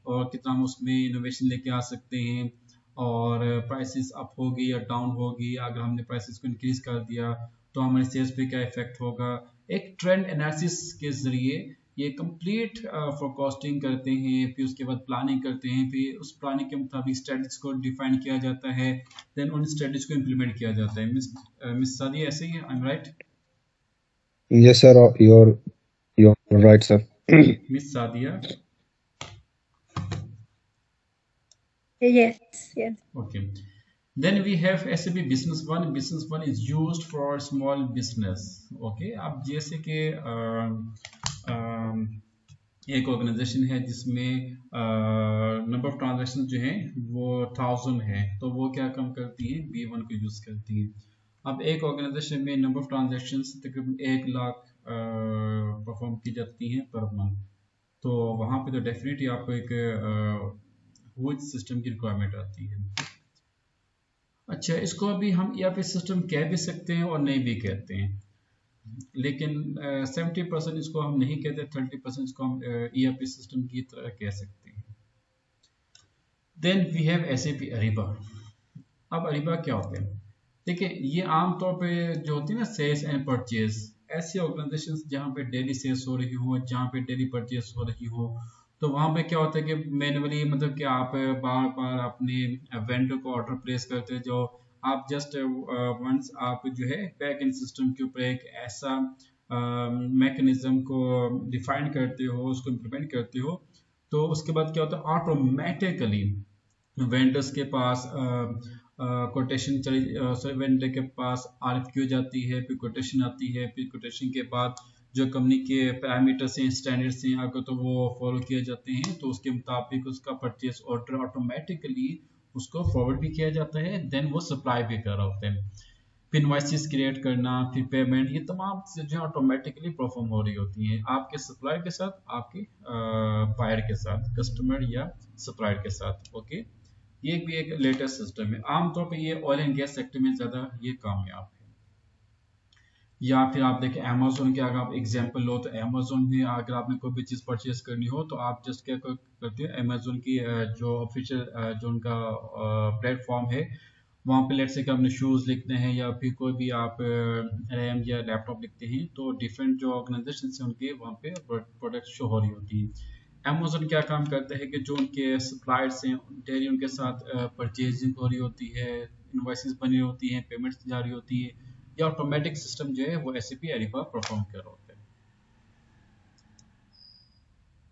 और कितना हम उसमें इनोवेशन लेके आ सकते हैं, और प्राइसेस अप होगी या डाउन होगी, अगर हमने प्राइसेस को इंक्रीज कर दिया तो हमारे सेल्स पे क्या इफेक्ट होगा। एक ट्रेंड एनालिसिस के जरिए ये कंप्लीट फोरकास्टिंग करते हैं, फिर उसके बाद प्लानिंग करते हैं, फिर उस प्लानिंग के मुताबिक स्ट्रेटजीज को डिफाइन किया जाता है, देन उन स्ट्रेटजीज को इम्प्लीमेंट किया जाता है। मिस सादी ऐसे ही है, I am right? Yes sir, you're right sir। Miss Sadia? Yes, yes. Okay. Then we have SAP Business One. Business One is used for small business. Okay. अब जैसे कि एक ऑर्गेनाइजेशन है जिसमें नंबर ऑफ ट्रांजैक्शन जो है वो 1000 है, तो वो क्या काम करती है, B1 को यूज करती है। अब एक ऑर्गेनाइजेशन में नंबर ऑफ ट्रांजैक्शन तकरीबन 1 लाख परफॉर्म की जाती हैं पर मंथ, तो वहाँ पे तो डेफिनेटली आपको एक हुज सिस्टम की रिक्वायरमेंट आती है। अच्छा, इसको अभी हम ERP सिस्टम कह भी सकते हैं और नहीं भी कहते हैं, लेकिन 70% इसको हम नहीं कहते, 30% इसको हम ERP सिस्टम की तरह कह सकते हैं। Then we have SAP Ariba। अब अरीबा क्या होते हैं, देखिए ये आमतौर पे जो होती है ना सेल्स एंड परचेज, ऐसी ऑर्गेनाइजेशन जहाँ पे डेली सेल्स हो रही हो, जहाँ पे डेली परचेज हो रही हो, तो वहाँ पे क्या होता है कि मैनुअली मतलब कि आप बार बार अपने वेंडर को ऑर्डर प्लेस करते हैं, जो आप जस्ट वंस आप जो है बैक एंड सिस्टम के ऊपर एक ऐसा मैकेनिज्म को डिफाइन करते हो, उसको इम्प्लीमेंट करते हो, तो उसके बाद क्या होता है ऑटोमेटिकली वेंडर्स के पास कोटेशन चली वेंडर के पास RFQ जाती है, फिर कोटेशन आती है, फिर कोटेशन के बाद जो कंपनी के पैरामीटर्स हैं, स्टैंडर्ड्स हैं, अगर तो वो फॉलो किए जाते हैं तो उसके मुताबिक उसका परचेज ऑर्डर ऑटोमेटिकली उसको फॉरवर्ड भी किया जाता है, देन वो सप्लाई भी कर रहा होता है। फिर इनवॉइसेस क्रिएट करना, फिर पेमेंट, ये तमाम चीज़ें जो ऑटोमेटिकली परफॉर्म हो रही होती हैं आपके सप्लायर के साथ, आपके बायर के साथ, कस्टमर या सप्लायर के साथ। ओके, ये भी एक लेटेस्ट सिस्टम है। आमतौर पे ये ऑयल एंड गैस सेक्टर में ज़्यादा ये कामयाब है। या फिर आप देखें अमेजोन के, अगर आप एग्जांपल लो तो अमेजोन में अगर आपने कोई भी चीज़ परचेज करनी हो तो आप जस्ट क्या करते हो, अमेजोन की जो ऑफिशियल जो उनका प्लेटफॉर्म है, वहाँ पे लेट्स से कि आपने शूज़ लिखते हैं या फिर कोई भी आप रैम या लैपटॉप लिखते हैं, तो डिफरेंट जो ऑर्गेनाइजेशन हैं उनके वहाँ पे प्रोडक्ट शो हो रही होती है। अमेजोन क्या काम करता है कि जो उनके सप्लायर्स हैं डेली उनके साथ परचेजिंग हो रही होती है, इनवॉइसेस बनी होती हैं, पेमेंट्स जा रही होती है, या ऑटोमेटिक सिस्टम जो है वो SAP Ariba परफॉर्म कर रहा होता है।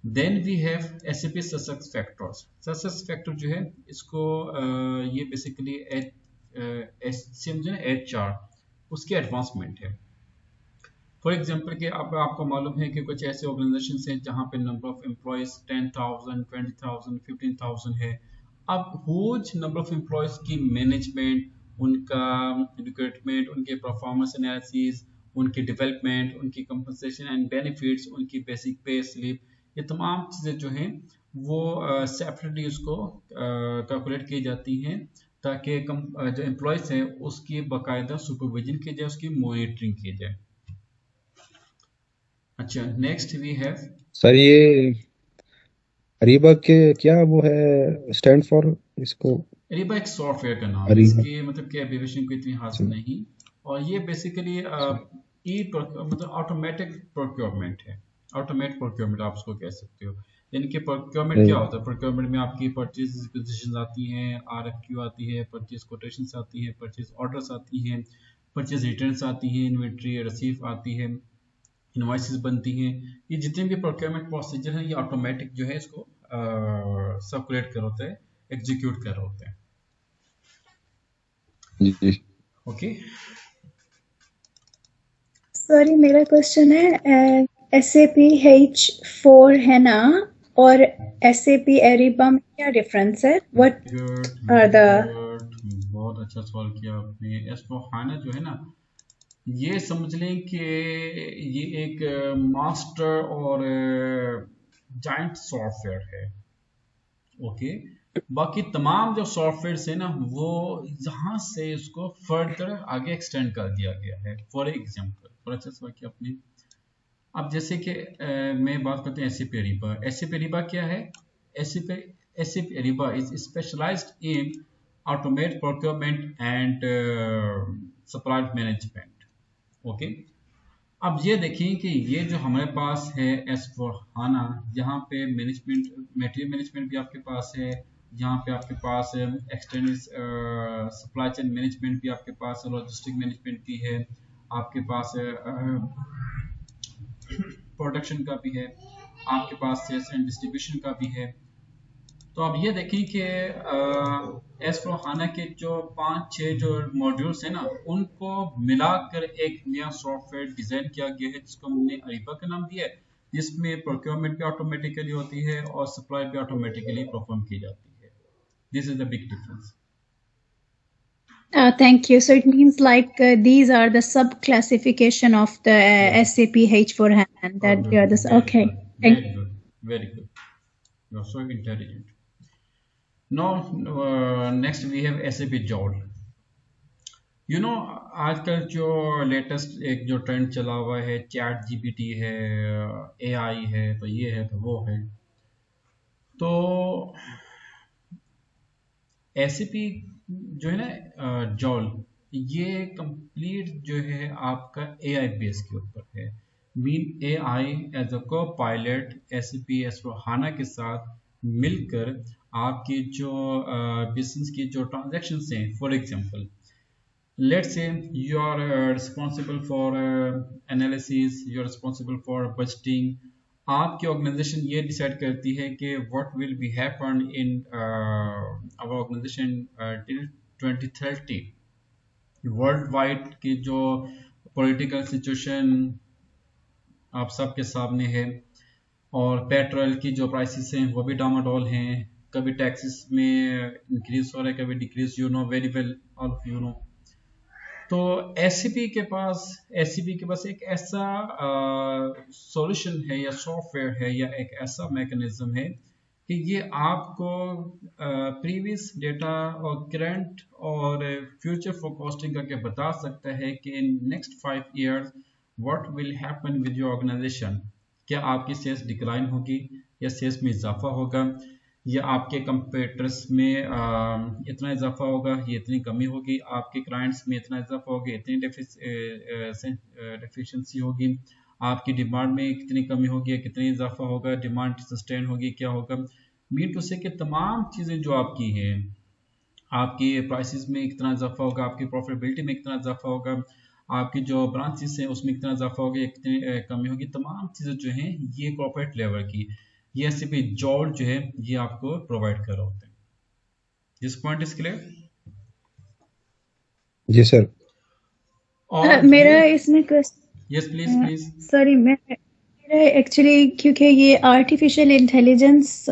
Then we have SAP success factors. Success factor जो है इसको ये बेसिकली HR उसकी एडवांसमेंट है। फॉर एग्जाम्पल कि अब आपको मालूम है कि कुछ ऐसे ऑर्गेनाइजेशन हैं जहाँ पे नंबर ऑफ एम्प्लॉयज 10,000, 20,000, 15,000 है। अब हुज नंबर ऑफ एम्प्लॉयज की मैनेजमेंट, उनका रिक्रूटमेंट, उनके परफॉर्मेंस एनालिसिस, उनकी डेवलपमेंट, उनकी कंपनसेशन एंड बेनिफिट्स, उनकी बेसिक पे स्लिप, ये तमाम चीज़ें जो हैं वो सेपरेटली उसको कैलकुलेट की जाती हैं, ताकि जो एम्प्लॉयज हैं उसकी बाकायदा सुपरविजन की जाए, उसकी मॉनिटरिंग की जाए। अच्छा, नेक्स्ट वी हैव सर ये अरीबा के क्या वो है स्टैंड फॉर इसको? अरीबा एक सॉफ्टवेयर का नाम है, अरीबा, इसके मतलब कि एब्रीविएशन को इतनी हासिल अच्छा, नहीं, और ये बेसिकली अच्छा, मतलब ऑटोमेटिक प्रोक्योरमेंट है। ऑटोमेट प्रोक्योरमेंट आप उसको कह सकते हो। यानी कि प्रोक्योरमेंट क्या होता है, प्रोक्योरमेंट में आपकी परचेज रिक्विजिशंस आती हैं, RFQ आती है, परचेज कोटेशंस आती है, परचेज ऑर्डर्स आती हैं, परचेज रिटर्न्स आती हैं, इन्वेंट्री रिसीव आती है, इनवॉइसेस बनती हैं। ये जितने भी प्रोक्योरमेंट प्रोसीजर हैं ये ऑटोमेटिक जो है इसको सर्कुलेट कर होता है, एग्जीक्यूट कर होता है। जी। ओके, सॉरी, मेरा क्वेश्चन है SAP H4 है ना, और SAP Ariba में क्या डिफरेंस है? What good are the good, बहुत अच्छा सवाल किया आपने। S/4HANA जो है ना, ये समझ लें कि ये एक मास्टर और जाइंट सॉफ्टवेयर है। ओके, बाकी तमाम जो सॉफ्टवेयर है ना वो यहाँ से इसको फर्दर आगे एक्सटेंड कर दिया गया है। फॉर एग्जाम्पल, और अच्छा सवाल किया आपने। अब जैसे कि मैं बात करते हैं SAP Ariba। SAP Ariba क्या है? SAP Ariba is specialized in automate procurement and supply management. Okay, अब ये देखिए कि ये जो हमारे पास है S/4HANA, यहाँ पे मैनेजमेंट, मटेरियल मैनेजमेंट भी आपके पास है, यहाँ पे आपके पास एक्सटेंडेड सप्लाई चेन मैनेजमेंट भी आपके पास है, लॉजिस्टिक मैनेजमेंट भी है, आपके पास प्रोडक्शन का भी है, आपके पास सेल्स एंड डिस्ट्रीब्यूशन का भी है। तो आप ये देखें कि S/4HANA के जो 5-6 जो मॉड्यूल्स हैं ना उनको मिलाकर एक नया सॉफ्टवेयर डिजाइन किया गया है जिसको हमने अरीबा का नाम दिया है, जिसमें प्रोक्योरमेंट भी ऑटोमेटिकली होती है और सप्लाई भी ऑटोमेटिकली परफॉर्म की जाती है। This is the big difference. Thank you. So it means like these are the sub-classification of the SAP H4HANA, that they are the... Very Okay. good, Thank very good, very good. You are so intelligent. Now, next we have SAP Joule. You know आजकल जो latest एक जो trend चला हुआ है, chat GPT है, AI है, तो ये है तो वो है। तो एसएपी जो है ना जॉल, ये कंप्लीट जो है आपका एआई बेस के ऊपर है। मीन एआई एज अ को पायलट एसएपी एस/4HANA के साथ मिलकर आपकी जो बिजनेस की जो ट्रांजैक्शंस हैं, for example let's say you are responsible for analysis, you are responsible for budgeting। आपकी ऑर्गेनाइजेशन ये डिसाइड करती है कि what will be happen in our organization till 2030। World wide की जो पॉलिटिकल सिचुएशन आप सबके सामने है, और पेट्रोल की जो प्राइसेस हैं वो भी डामाडोल हैं, कभी टैक्सेस में इंक्रीज हो रहा है, कभी decrease, you know very well, all of you know. तो एससीपी के पास एक ऐसा सॉल्यूशन है या सॉफ्टवेयर है या एक ऐसा मैकेनिज्म है कि ये आपको प्रीवियस डेटा और करंट और फ्यूचर फोरकास्टिंग करके बता सकता है कि in next 5 years what will happen with your organization. क्या आपकी सेल्स डिक्लाइन होगी या सेल्स में इजाफा होगा, या आपके कंपेटर्स में इतना इजाफा होगा, ये इतनी कमी होगी, आपके क्लाइंट्स में इतना इजाफा होगा, इतनी डेफिशिएंसी होगी, आपकी डिमांड में कितनी कमी होगी, कितनी इजाफा होगा, डिमांड सस्टेन होगी, क्या होगा। मीन टू से कि तमाम चीज़ें जो आपकी हैं, आपकी प्राइसेस में कितना इजाफा होगा, आपकी प्रॉफिटेबिलिटी में कितना इजाफा होगा, आपकी जो ब्रांचेस हैं उसमें कितना इजाफा होगा, कितनी कमी होगी, तमाम चीज़ें जो हैं ये कॉर्पोरेट लेवल की ये एसएपी जॉल जो है ये आपको प्रोवाइड कर रहे होते हैं। This point is clear? जी सर। और मेरा इसमें यस प्लीज प्लीज। सॉरी, मेरा एक्चुअली क्योंकि ये artificial intelligence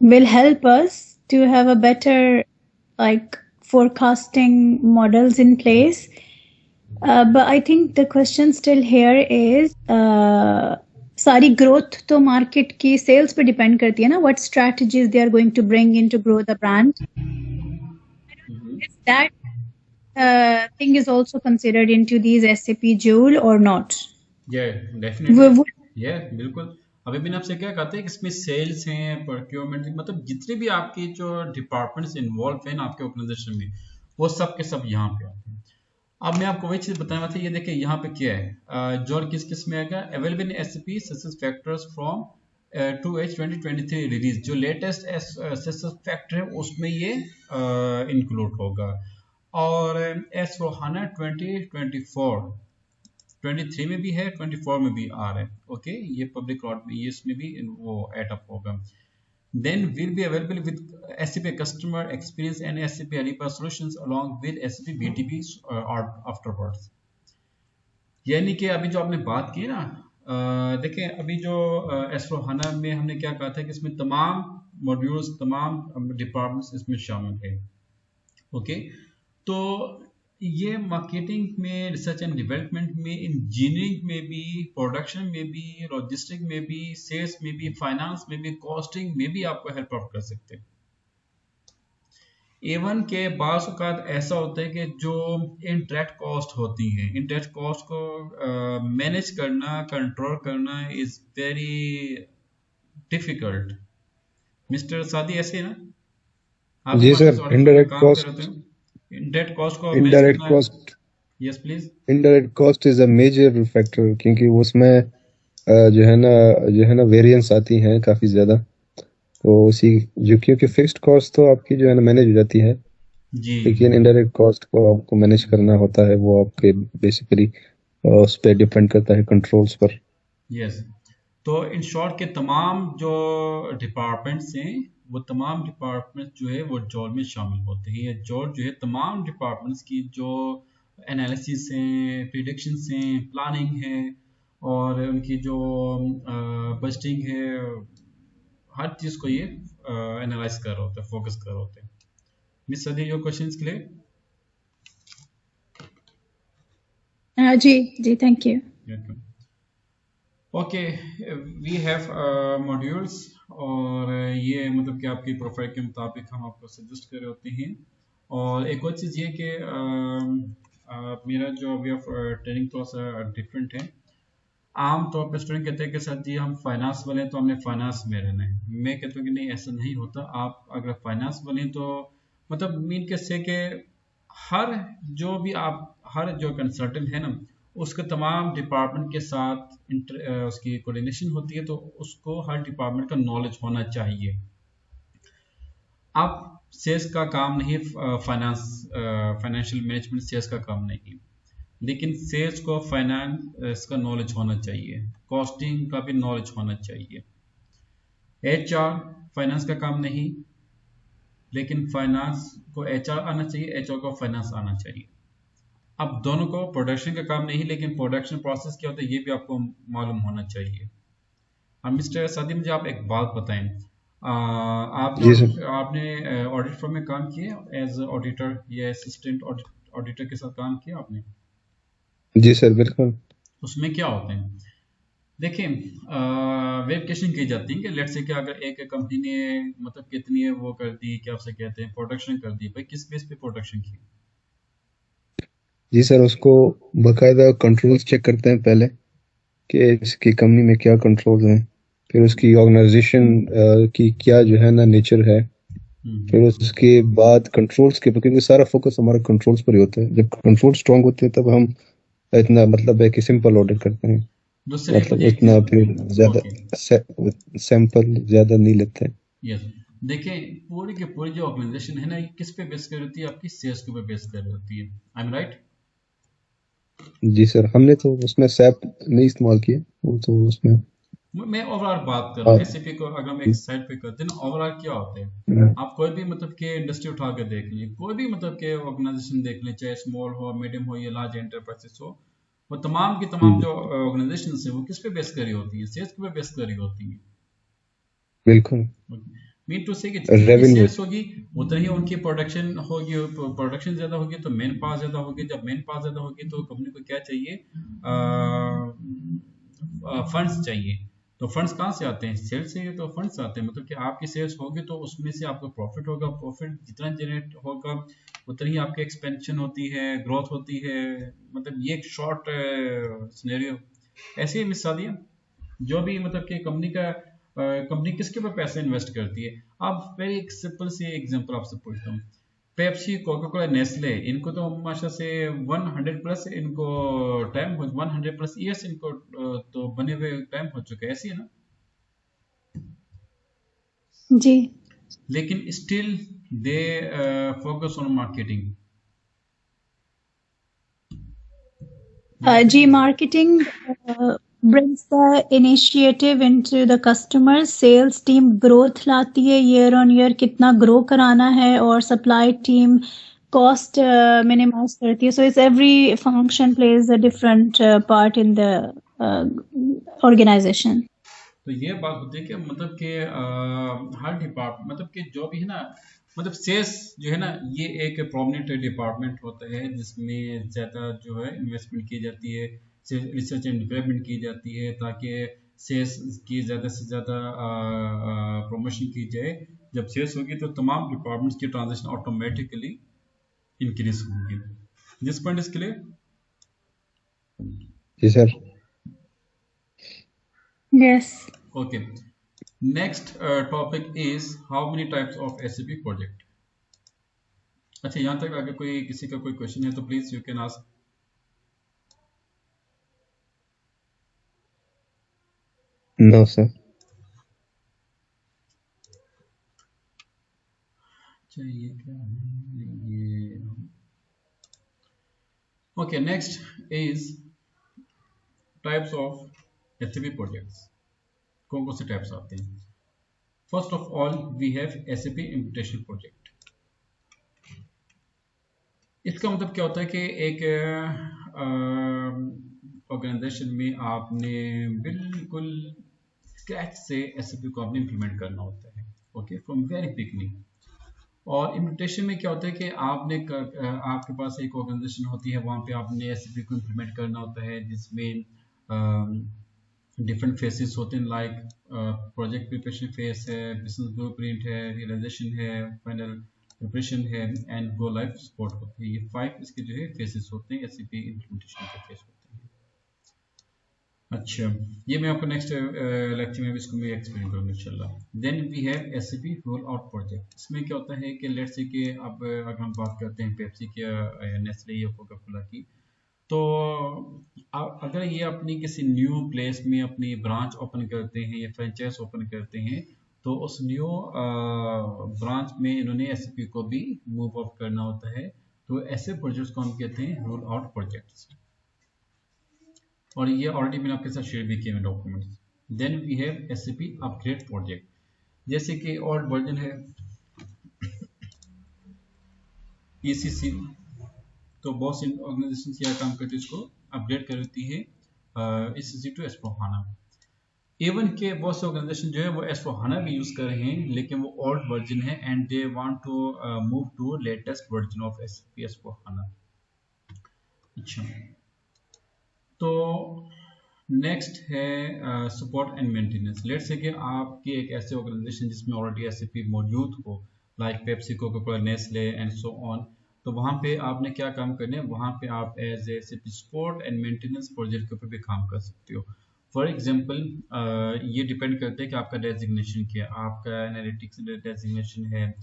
will help us to have a better like forecasting models in place, but I think the question still here is सारी growth तो market की सेल्स पे डिपेंड करती है ना, what strategies they are going to bring in to grow the brand. That thing is also considered into these SAP Joule or not? Yeah, definitely. Yeah, बिल्कुल। अभी मैंने आपसे क्या कहते हैं कि इसमें सेल्स हैं, प्रोक्योरमेंट, मतलब जितने भी आपके जो डिपार्टमेंट्स इन्वॉल्व हैं आपके ऑर्गेनाइजेशन में, वो सब के सब यहाँ पे आते हैं। अब मैं आपको वही चीज बताने वाला था, ये देखिए यहाँ पे क्या है, जो किस किस में आएगा, available in SAP success factors from 2H 2023 release, जो लेटेस्ट सक्सेस फैक्टर है उसमें ये इंक्लूड होगा। और S/4HANA 2023 में भी है, 24 में भी आ रहा है। ओके, ये पब्लिक क्लाउड में, ये इसमें भी वो एड अप होगा। Then will be available with SAP customer experience and SAP Ariba solutions along with SAP BTP afterwards। यानी कि अभी जो आपने बात की ना, देखें अभी जो S/4HANA में हमने क्या कहा था कि इसमें तमाम मॉड्यूल्स, तमाम डिपार्टमेंट्स इसमें शामिल है। ओके, तो ये मार्केटिंग में, रिसर्च एंड डेवलपमेंट में, इंजीनियरिंग में भी, प्रोडक्शन में भी, लॉजिस्टिक में भी, सेल्स में भी, फाइनेंस में भी, कॉस्टिंग में भी आपको हेल्प आउट कर सकते हैं। एवन के बाज़ औक़ात ऐसा होता है कि जो इंटरेक्ट कॉस्ट होती हैं, इंटरेक्ट कॉस्ट को मैनेज करना, कंट्रोल करना is very difficult. Mister Sadi ऐसे है ना? आप जी sir. Indirect cost yes please. Indirect cost is a major factor, क्योंकि उसमें जो है ना वेरिएंस आती हैं काफी ज्यादा, तो उसी जो, क्योंकि फिक्स्ड कॉस्ट तो आपकी जो है ना मैनेज हो जाती है जी, लेकिन इनडायरेक्ट कॉस्ट को आपको मैनेज करना होता है, वो आपके बेसिकली उस पर डिपेंड करता है, कंट्रोल्स पर। यस, तो इन शॉर्ट के तमाम जो डिपार्टमेंट्स हैं, वो तमाम डिपार्टमेंट्स जो है वो जॉल में शामिल होते हैं। जॉल जो है तमाम डिपार्टमेंट्स की जो एनालिसिस हैं, प्रिडिक्शंस हैं, प्लानिंग है, और उनकी जो बजटिंग है, हर चीज़ को ये एनालाइज कर रहे होते हैं, फोकस कर रहे होते हैं। Miss Sadi, your questions clear? जी thank you. Okay, we have modules, और ये मतलब कि आपकी प्रोफाइल के मुताबिक हम आपको सजेस्ट कर रहे होते हैं। और एक और चीज़ ये कि मेरा जो वे ऑफ ट्रेनिंग थोड़ा सा डिफरेंट है। आम तौर पर स्टूडेंट कहते हैं कि सर जी हम फाइनेंस वाले हैं तो हमने फाइनेंस में रहना है। मैं कहता हूँ कि नहीं, ऐसा नहीं होता। आप अगर फाइनेंस वाले हैं तो मतलब मीन के से कि हर हर जो कंसल्टेंट है ना, उसके तमाम डिपार्टमेंट के साथ उसकी कोऑर्डिनेशन होती है, तो उसको हर डिपार्टमेंट का नॉलेज होना चाहिए। अब सेल्स का काम नहीं, फाइनेंशियल मैनेजमेंट सेल्स का काम नहीं, लेकिन सेल्स को फाइनेंस का नॉलेज होना चाहिए, कॉस्टिंग का भी नॉलेज होना चाहिए। एचआर फाइनेंस का काम नहीं, लेकिन फाइनेंस को एचआर आना चाहिए, एचआर को फाइनेंस आना चाहिए। अब दोनों को, प्रोडक्शन का काम नहीं, लेकिन प्रोडक्शन प्रोसेस क्या होता है ये भी आपको मालूम होना चाहिए। अब मिस्टर सादी, मुझे आप एक बात बताएं, जी सर। आपने ऑडिट फर्म में काम किया एज ऑडिटर या असिस्टेंट ऑडिटर के साथ काम किया आपने? जी सर, बिल्कुल। उसमें क्या होते हैं, देखिए वेरिफिकेशन की जाती है कि लेट्स से कि अगर एक कंपनी ने मतलब कितनी है वो कर दी, क्या उसे कहते हैं, प्रोडक्शन कर दी, भाई किस बेस पे प्रोडक्शन की? जी सर, उसको बाकायदा कंट्रोल्स चेक करते हैं पहले कि इसकी कंपनी में क्या कंट्रोल्स हैं, फिर उसकी ऑर्गेनाइजेशन की क्या जो है ना नेचर है, फिर उसके बाद कंट्रोल्स के, क्योंकि सारा फोकस हमारा कंट्रोल्स पर ही होता है। जब कंट्रोल स्ट्रांग होते हैं तब हम इतना मतलब है कि सिंपल ऑडिट करते हैं, दूसरे मतलब एक इतना फिर ज्यादा ओके, सैंपल ज्यादा नहीं लेते हैं। यस, देखिए पूरी की पूरी जो ऑर्गेनाइजेशन है ना, ये किस पे बेस कर रही होती है? आपकी सेल्स के ऊपर बेस कर रही होती है। I am right? जी सर, हमने तो उसमें सैप नहीं इस्तेमाल किया, वो तो उसमें। मैं ओवरऑल बात कर रहा हूँ, हाँ। एसएपी को अगर हम एक साइड पे करते हैं ना, ओवरऑल क्या होते हैं, हाँ। आप कोई भी मतलब के इंडस्ट्री उठा के देख लें, कोई भी मतलब के ऑर्गेनाइजेशन देख लें, चाहे स्मॉल हो, मीडियम हो या लार्ज एंटरप्राइजेस हो, वो तमाम की तमाम जो ऑर्गेनाइजेशन है वो किस पे बेस करी होती है? सेल्स पे बेस करी होती है। बिल्कुल। मीन टू से कि जितनी भी रेवेन्यू। सेल्स होगी उतनी ही उनकी प्रोडक्शन होगी, प्रोडक्शन ज्यादा होगी तो मैन पावर ज्यादा होगी, जब मैन पावर ज्यादा होगी तो कंपनी को क्या चाहिए? फंड्स चाहिए। तो फंड्स कहाँ से आते हैं? सेल्स से, तो फंड्स आते हैं, मतलब कि आपकी सेल्स होगी तो उसमें से आपको प्रॉफिट होगा, प्रॉफिट जितना जनरेट होगा उतनी ही आपकी एक्सपेंशन होती है, ग्रोथ होती है। मतलब ये एक शॉर्ट सिनेरियो। ऐसे ही मिसाल दिया, जो भी मतलब कि कंपनी किसके ऊपर पैसे इन्वेस्ट करती है। अब वेरी एक सिंपल सी एग्जांपल आपसे पूछता हूँ, पेप्सी, कोका कोला, नेस्ले, इनको तो माशा से 100 प्लस इनको टाइम हो, 100 प्लस ईयर्स इनको तो बने हुए टाइम हो चुका है, ऐसी है ना? जी लेकिन still they focus on marketing. जी marketing brings the initiative into the customer, sales team growth लाती है year on year, कितना grow कराना है, और supply team cost minimize करती है. So it's every function plays a different part in the organization. तो ये बात होती है कि मतलब कि हर डिपार्टमेंट मतलब कि जो भी है ना, मतलब सेल्स जो है ना, ये एक प्रोमिनेंट डिपार्टमेंट होता है जिसमें ज़्यादा जो है इन्वेस्टमेंट की जाती है, रिसर्च एंड डेवलपमेंट की जाती है, ताकि सेल्स की ज़्यादा से ज़्यादा प्रमोशन की जाए। जब सेल्स होगी तो तमाम डिपार्टमेंट्स की ट्रांजेक्शन ऑटोमेटिकली इंक्रीज होंगी। This point is clear? जी sir. Yes. Okay. Next topic is how many types of SAP project? अच्छा, यहाँ तक अगर कोई किसी का कोई क्वेश्चन है तो please you can ask. No sir. अच्छा, ये क्या है ये? Okay, next is types of SAP projects. कौन कौन से टाइप्स आते हैं? First of all we have SAP implementation project. इसका मतलब क्या होता है कि एक ऑर्गेनाइजेशन में आपने बिल्कुल स्क्रैच से एसएपी को आपने इम्प्लीमेंट करना होता है, ओके, फ्रॉम वेरी बिगनिंग। और इम्प्लीमेंटेशन में क्या होता है कि आपके पास एक ऑर्गेनाइजेशन होती है, वहाँ पे आपने एसएपी को इम्प्लीमेंट करना होता है, जिसमें डिफरेंट फेसेस होते हैं, लाइक प्रोजेक्ट प्रिपरेशन फेस है, बिजनेस ब्लूप्रिंट है, रियलाइजेशन है, फाइनल प्रिपरेशन है, एंड गो लाइव सपोर्ट होते हैं। ये 5 इसके जो है फेसेस होते हैं, एसएपी इम्प्लीमेंटेशन के फेस होते हैं। अच्छा, ये मैं आपको नेक्स्ट लेक्चर में भी इसको मैं एक्सप्लेन करूँगा इंशाल्लाह। Then we have SAP roll out project. इसमें क्या होता है कि लेट्स से कि अब अगर हम बात करते हैं पेप्सी के या नेस्ले या कोका कोला की, तो अगर ये अपनी किसी न्यू प्लेस में अपनी ब्रांच ओपन करते हैं या फ्रेंचाइज ओपन करते हैं, तो उस न्यू ब्रांच में इन्होंने एसएपी को भी मूव ऑफ करना होता है। तो ऐसे प्रोजेक्ट्स को हम कहते हैं रोल आउट प्रोजेक्ट्स, और ये ऑलरेडी मैंने आपके साथ शेयर भी किए हैं documents. Then we have SAP upgrade project, जैसे कि ओल्ड वर्जन है ईसीसी, तो बहुत सी ऑर्गेनाइजेशन क्या काम करती है, इसको अपग्रेड करती है ईसीसी टू एस4हाना। इवन के बहुत से ऑर्गेनाइजेशन जो है वो एस4हाना भी यूज कर रहे हैं, लेकिन वो ओल्ड वर्जन है and they want to move to latest version of SAP एस4हाना। अच्छा, तो नेक्स्ट है support and maintenance. Let's say कि आपकी एक ऐसे ऑर्गेनाइजेशन जिसमें ऑलरेडी एसएपी मौजूद हो, like Pepsi, Coca Cola, Nestle and so on, तो वहाँ पे आपने क्या काम करने हैं, वहाँ पे आप as SAP support and maintenance project के ऊपर भी काम कर सकते हो। फॉर एग्जांपल ये डिपेंड करता है कि आपका डेजिग्नेशन क्या है, आपका एनालिटिक्स डेजिग्नेशन है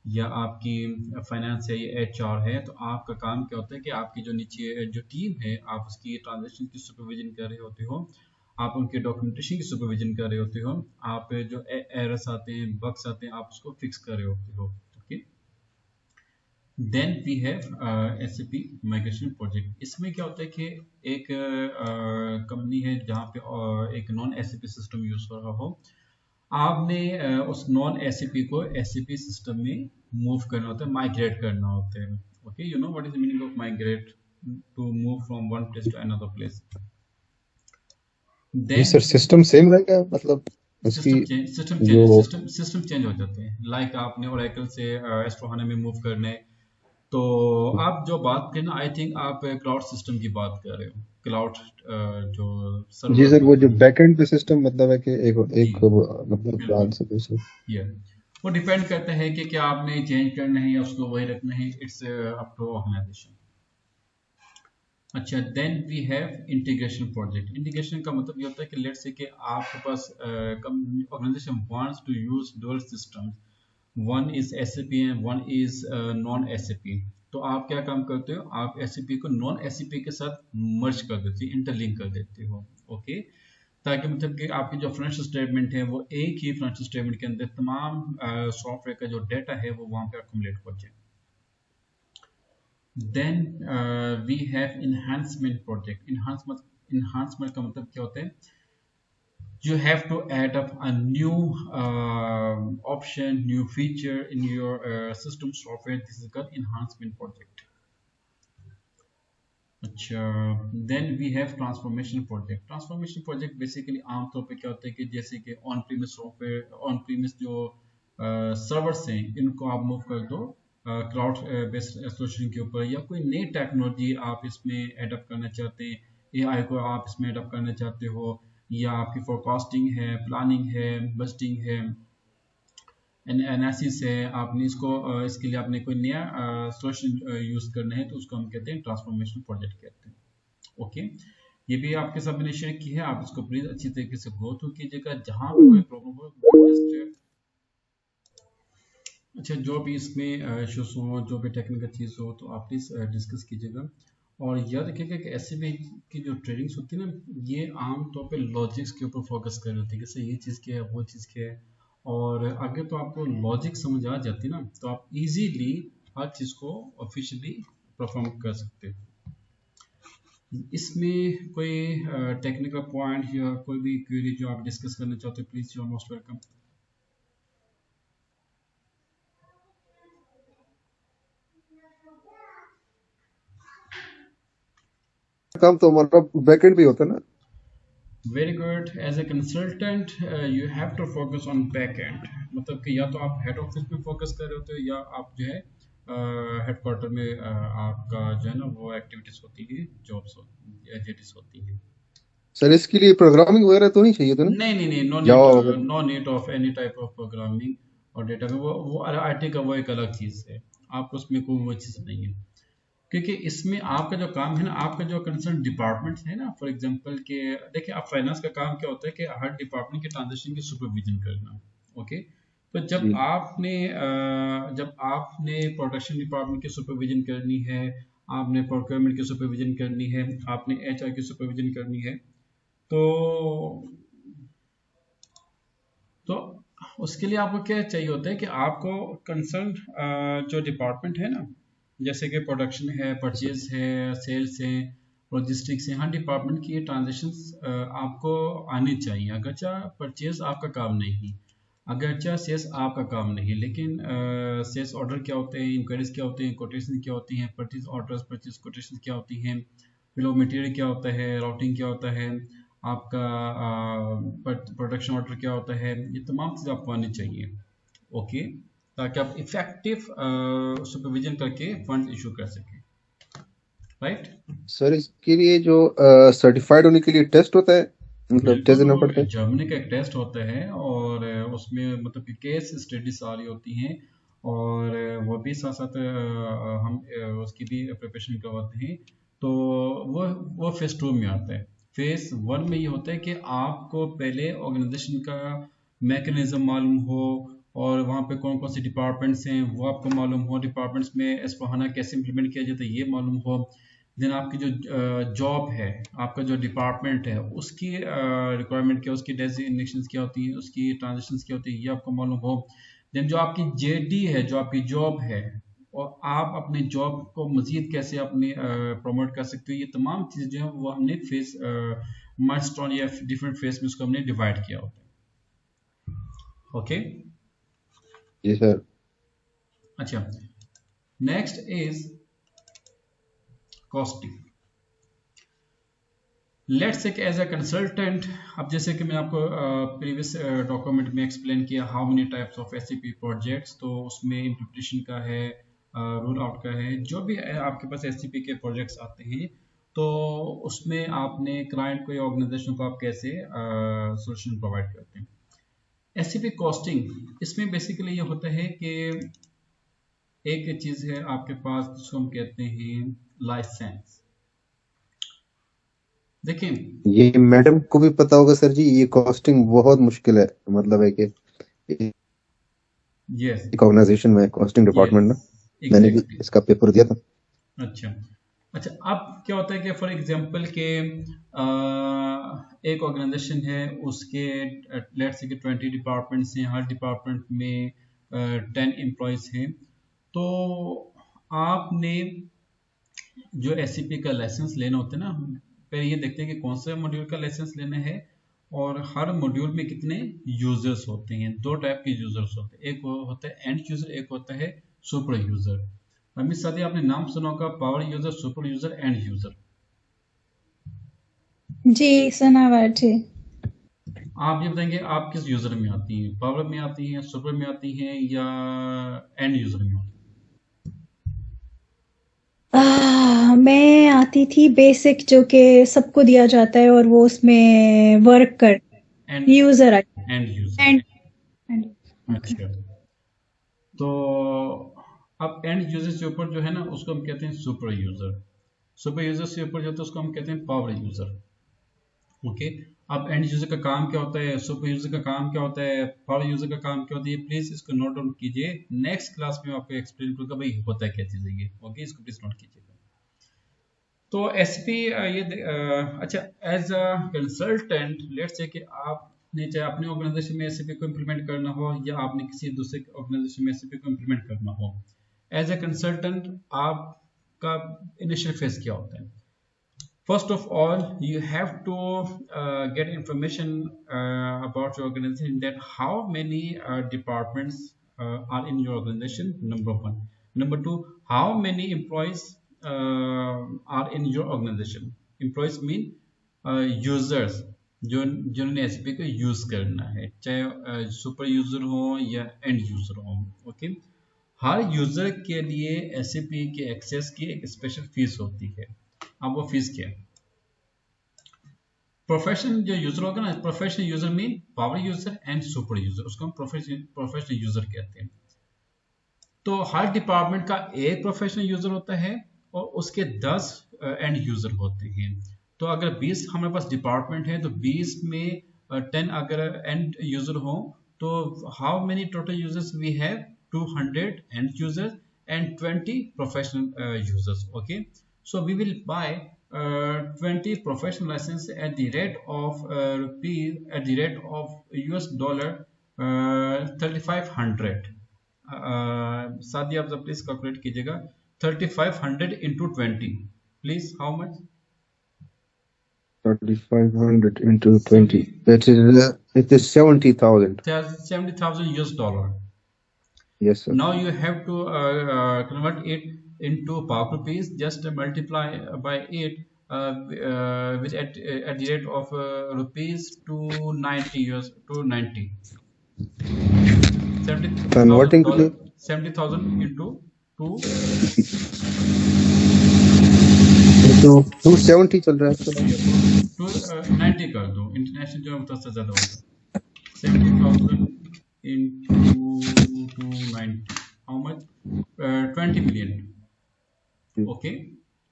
या आपकी फाइनेंस है या एचआर है। तो आपका काम क्या होता है कि आपकी जो नीचे जो टीम है, आप उसकी ट्रांजेक्शन की सुपरविजन कर रहे होते हो, आप उनके डॉक्यूमेंटेशन की सुपरविजन कर रहे होते हो, आप जो एरर्स आते हैं, बग्स आते हैं, आप उसको फिक्स कर रहे होते हो। Okay, then we have SAP migration project. इसमें क्या होता है कि एक कंपनी है जहाँ पे एक नॉन एसएपी सिस्टम यूज हो रहा हो, आपने उस नॉन एसएपी को एसएपी सिस्टम में मूव करना होता है, माइग्रेट करना होता है। Okay, you know what is the meaning of migrate, to move from one place to another place. जी देन सर, सिस्टम सेम रहेगा, मतलब उसकी जो सिस्टम चेंज हो जाते हैं। लाइक आपने ओरेकल से एस4हाना में मूव करना है, तो आप जो बात करें ना, आई थिंक आप क्लाउड सिस्टम की बात कर रहे हो, क्लाउड जो जी सर्वर सर, वो जो होते हैं। बैकएंड पे सिस्टम मतलब है कि एक जी एक मतलब बिल्कुल, ब्रांच से दूसरे। ये वो डिपेंड करता है कि क्या आपने चेंज करना है या उसको वही रखना है, इट्स अप टू ऑर्गेनाइजेशन। अच्छा, then we have integration project. Integration का मतलब ये होता है कि लेट्स से कि आपके पास organisation wants to use dual system, one is SAP and one is non SAP. तो आप क्या काम करते हो, आप एसएपी को नॉन एसएपी के साथ मर्ज कर देते हो, इंटरलिंक कर देते हो। ओके, ताकि मतलब कि आपकी जो फाइनेंशियल स्टेटमेंट है वो एक ही फाइनेंशियल स्टेटमेंट के अंदर तमाम सॉफ्टवेयर का जो डाटा है वो वहाँ पे अक्यूमुलेट हो जाए। Then we have enhancement project. Enhancement का मतलब क्या होता है, you have to add up a new option, new feature in your system software. This is called enhancement project. अच्छा, then we have transformation project. Transformation project basically आमतौर पे क्या होता है कि जैसे कि on premise software, on premise जो सर्वर्स हैं, इनको आप मूव कर दो क्लाउड बेस्ड सोल्यूशन के ऊपर, या कोई नई टेक्नोलॉजी आप इसमें एडप्ट करना चाहते हैं, एआई को आप इसमें एडप्ट करना चाहते हो, या आपकी फोरकास्टिंग है, प्लानिंग है, बजटिंग है, एनालिसिस है, आपने इसको इसके लिए आपने कोई नया सोल्यूशन यूज करना है, तो उसको हम कहते हैं ट्रांसफॉर्मेशन प्रोजेक्ट कहते हैं। ओके, ये भी आपके साथ मैंने शेयर की है, आप इसको प्लीज अच्छी तरीके से गो थ्रू कीजिएगा, जहां पे कोई प्रॉब्लम हो। अच्छा, जो भी इसमें इश्यूज हो, जो भी टेक्निकल चीज़ हो, तो आप प्लीज़ डिस्कस कीजिएगा। और याद रखिएगा कि ऐसे भी की जो ट्रेडिंग्स होती है ना, ये आम तौर पे लॉजिक्स के ऊपर फोकस कर रही होती है, जैसे ये चीज़ क्या है, वो चीज़ क्या है। और अगर तो आपको लॉजिक समझ आ जाती है ना, तो आप इजीली हर चीज़ को ऑफिशियली परफॉर्म कर सकते हो। इसमें कोई टेक्निकल पॉइंट या कोई भी क्वेरी जो आप डिस्कस करना चाहते हो, please you are most welcome. काम तो हमारा बैकएंड भी होता है ना। Very good. As a consultant you have to focus on back end, मतलब कि या तो आप हेड ऑफिस में फोकस कर रहे होते हो या आप जो है हेडक्वार्टर में आपका जो है ना वो एक्टिविटीज होती है, जॉब्स एक्टिविटीज होती है। सर इसके लिए प्रोग्रामिंग वगैरह तो नहीं चाहिए था ना? नहीं, जावा वगैरह? No need of any type of programming और डेटा में वो आईटी का वो एक अलग चीज़ है, आप उसमें कोई वो चीज़ नहीं है, क्योंकि इसमें आपका जो काम है ना, आपका जो कंसर्न डिपार्टमेंट है ना, फॉर एग्जांपल के देखिए आप फाइनेंस का काम क्या होता है कि हर डिपार्टमेंट के ट्रांजेक्शन की सुपरविजन करना। ओके, तो जी। जब आपने प्रोडक्शन डिपार्टमेंट की सुपरविजन करनी है, आपने प्रोक्योरमेंट की सुपरविजन करनी है, आपने एचआर की सुपरविजन करनी है, तो उसके लिए आपको क्या चाहिए होता है कि आपको कंसर्न जो डिपार्टमेंट है ना, जैसे कि प्रोडक्शन है, परचेज है, सेल्स है, लॉजिस्टिक्स है, हर डिपार्टमेंट की ट्रांजेक्शन्स आपको आनी चाहिए। अगरचा परचेज आपका काम नहीं, अगरचा सेल्स आपका काम नहीं, लेकिन सेल्स ऑर्डर क्या होते हैं, इंक्वायरीज क्या होते हैं, कोटेशन क्या होती हैं, परचेज ऑर्डर्स, परचेज कोटेशन क्या होती हैं, बिल ऑफ मटेरियल क्या होता है, राउटिंग क्या होता है, आपका प्रोडक्शन ऑर्डर क्या होता है, ये तमाम चीज़ आपको आनी चाहिए। ओके, ताकि आप इफेक्टिव सुपरविजन करके फंड इशू कर सकें, राइट। सर इसके लिए जो सर्टिफाइड होने के लिए टेस्ट होता है, मतलब टेस्ट बिल्कुल, देना वो पड़ता है? जर्मनी का एक टेस्ट होता है और उसमें मतलब कि केस स्टडीज सारी होती हैं और वो भी साथ साथ हम उसकी भी प्रिपरेशन करवाते हैं। तो वो फेज 2 में आता है। फेज 1 में ये होता है कि आपको पहले ऑर्गेनाइजेशन का मैकेनिज्म मालूम हो और वहाँ पे कौन कौन से डिपार्टमेंट्स हैं वो आपको मालूम हो, डिपार्टमेंट्स में एस/4HANA कैसे इम्प्लीमेंट किया जाता है ये मालूम हो, देन आपकी जो जॉब है, आपका जो डिपार्टमेंट है उसकी रिक्वायरमेंट क्या, उसकी डेजिग्नेशंस क्या होती हैं, उसकी ट्रांजेक्शंस क्या होती है ये आपको मालूम हो, देन जो आपकी जेडी है, जो आपकी जॉब है, और आप अपने जॉब को मजीद कैसे अपने प्रमोट कर सकते हो, ये तमाम चीज़ें जो है वो हमने फेस माइलस्टोन या डिफरेंट फेस में उसको हमने डिवाइड किया होता है। ओके, जी सर। अच्छा, next is costing. Let's say as a consultant, अब जैसे कि मैं आपको प्रीवियस डॉक्यूमेंट में एक्सप्लेन किया how many types of SAP projects, तो उसमें इम्प्लीमेंटेशन का है, रोल आउट का है, जो भी आपके पास एसएपी के प्रोजेक्ट्स आते हैं, तो उसमें आपने क्लाइंट को या ऑर्गेनाइजेशन को आप कैसे सोल्यूशन प्रोवाइड करते हैं। एसएपी कॉस्टिंग, इसमें बेसिकली ये होता है कि एक चीज़ है आपके पास जिसको हम कहते हैं लाइसेंस। देखिए, ये मैडम को भी पता होगा सर जी, ये कॉस्टिंग बहुत मुश्किल है, मतलब है कि यस एक ऑर्गेनाइजेशन में कॉस्टिंग डिपार्टमेंट ना, यस मैंने भी एग्जैक्टली। इसका पेपर दिया था। अच्छा अच्छा, अब क्या होता है कि फॉर एग्जांपल के एक ऑर्गेनाइजेशन है, उसके लेट्स से कि 20 डिपार्टमेंट्स हैं, हर डिपार्टमेंट में 10 एम्प्लॉयज़ हैं, तो आपने जो एससीपी का लाइसेंस लेना होता है ना, पहले ये देखते हैं कि कौन सा मॉड्यूल का लाइसेंस लेना है और हर मॉड्यूल में कितने यूजर्स होते हैं। दो टाइप के यूजर्स होते हैं, एक होता है एंड यूजर, एक होता है सुपर यूजर। अमित सादी, आपने नाम सुना होगा power user, super user, end user. जी सुना हुआ है जी। आप ये बताएंगे आप किस यूजर में आती हैं, पावर में आती हैं, सुपर में आती हैं, या एंड यूजर में आती मैं आती थी बेसिक, जो कि सबको दिया जाता है और वो उसमें वर्क कर हैं? User end user. एंड अच्छा, तो अब एंड यूजर से ऊपर जो है ना उसको हम कहते हैं सुपर यूजर। सुपर यूजर से ऊपर जो है तो उसको हम कहते हैं पावर यूजर। ओके, अब एंड यूजर का काम क्या होता है, सुपर यूजर का काम क्या होता है, पावर यूजर का काम क्या होता है, प्लीज इसको नोट डाउन कीजिए। नेक्स्ट क्लास में आपको एक्सप्लेन करूंगा भाई होता है क्या चीज है ये। ओके, इसको प्लीज नोट कीजिएगा। तो एसपी अच्छा, as a consultant let's say कि आपने चाहे अपने ऑर्गेनाइजेशन में एसपी को इम्प्लीमेंट करना हो या आपने किसी दूसरे ऑर्गेनाइजेशन में एसपी को इम्प्लीमेंट करना हो, एज अ कंसल्टेंट आपका इनिशियल फेज क्या होता है? First of all, you have to get information about your organization, that how many departments are in your organization, number one. Number two, how many employees are in your organization. Employees mean users जिन्होंने SAP को use करना है, चाहे super user हो या and user हो। Okay, हर user के लिए एसएपी के एक्सेस की एक स्पेशल फीस होती है। अब वो फीस क्या है? प्रोफेशनल जो यूजर होगा ना, professional user mean power user and super user, उसको हम प्रोफेशनल यूजर कहते हैं। तो हर डिपार्टमेंट का एक प्रोफेशनल यूजर होता है और उसके 10 एंड यूजर होते हैं। तो अगर 20 हमारे पास डिपार्टमेंट है तो 20 में 10 अगर एंड यूजर हो तो how many total users we have? 200 end users and 20 professional users. Okay, so we will buy 20 professional license at the rate of US dollar 3500। सादी आप प्लीज कैलकुलेट कीजिएगा 3500 into 20, please how much? 3500 into 20, that is it is 70,000. 70,000 US dollar. Yes sir. Now you have to convert it into power rupees. Just multiply by it which at the rate of rupees 290 US 290. Converting to 70,000 into 270 चल रहा है तो 290 कर दो, international जो है से ज्यादा होगा। 70,000 into 290 how much? 20 million. Okay,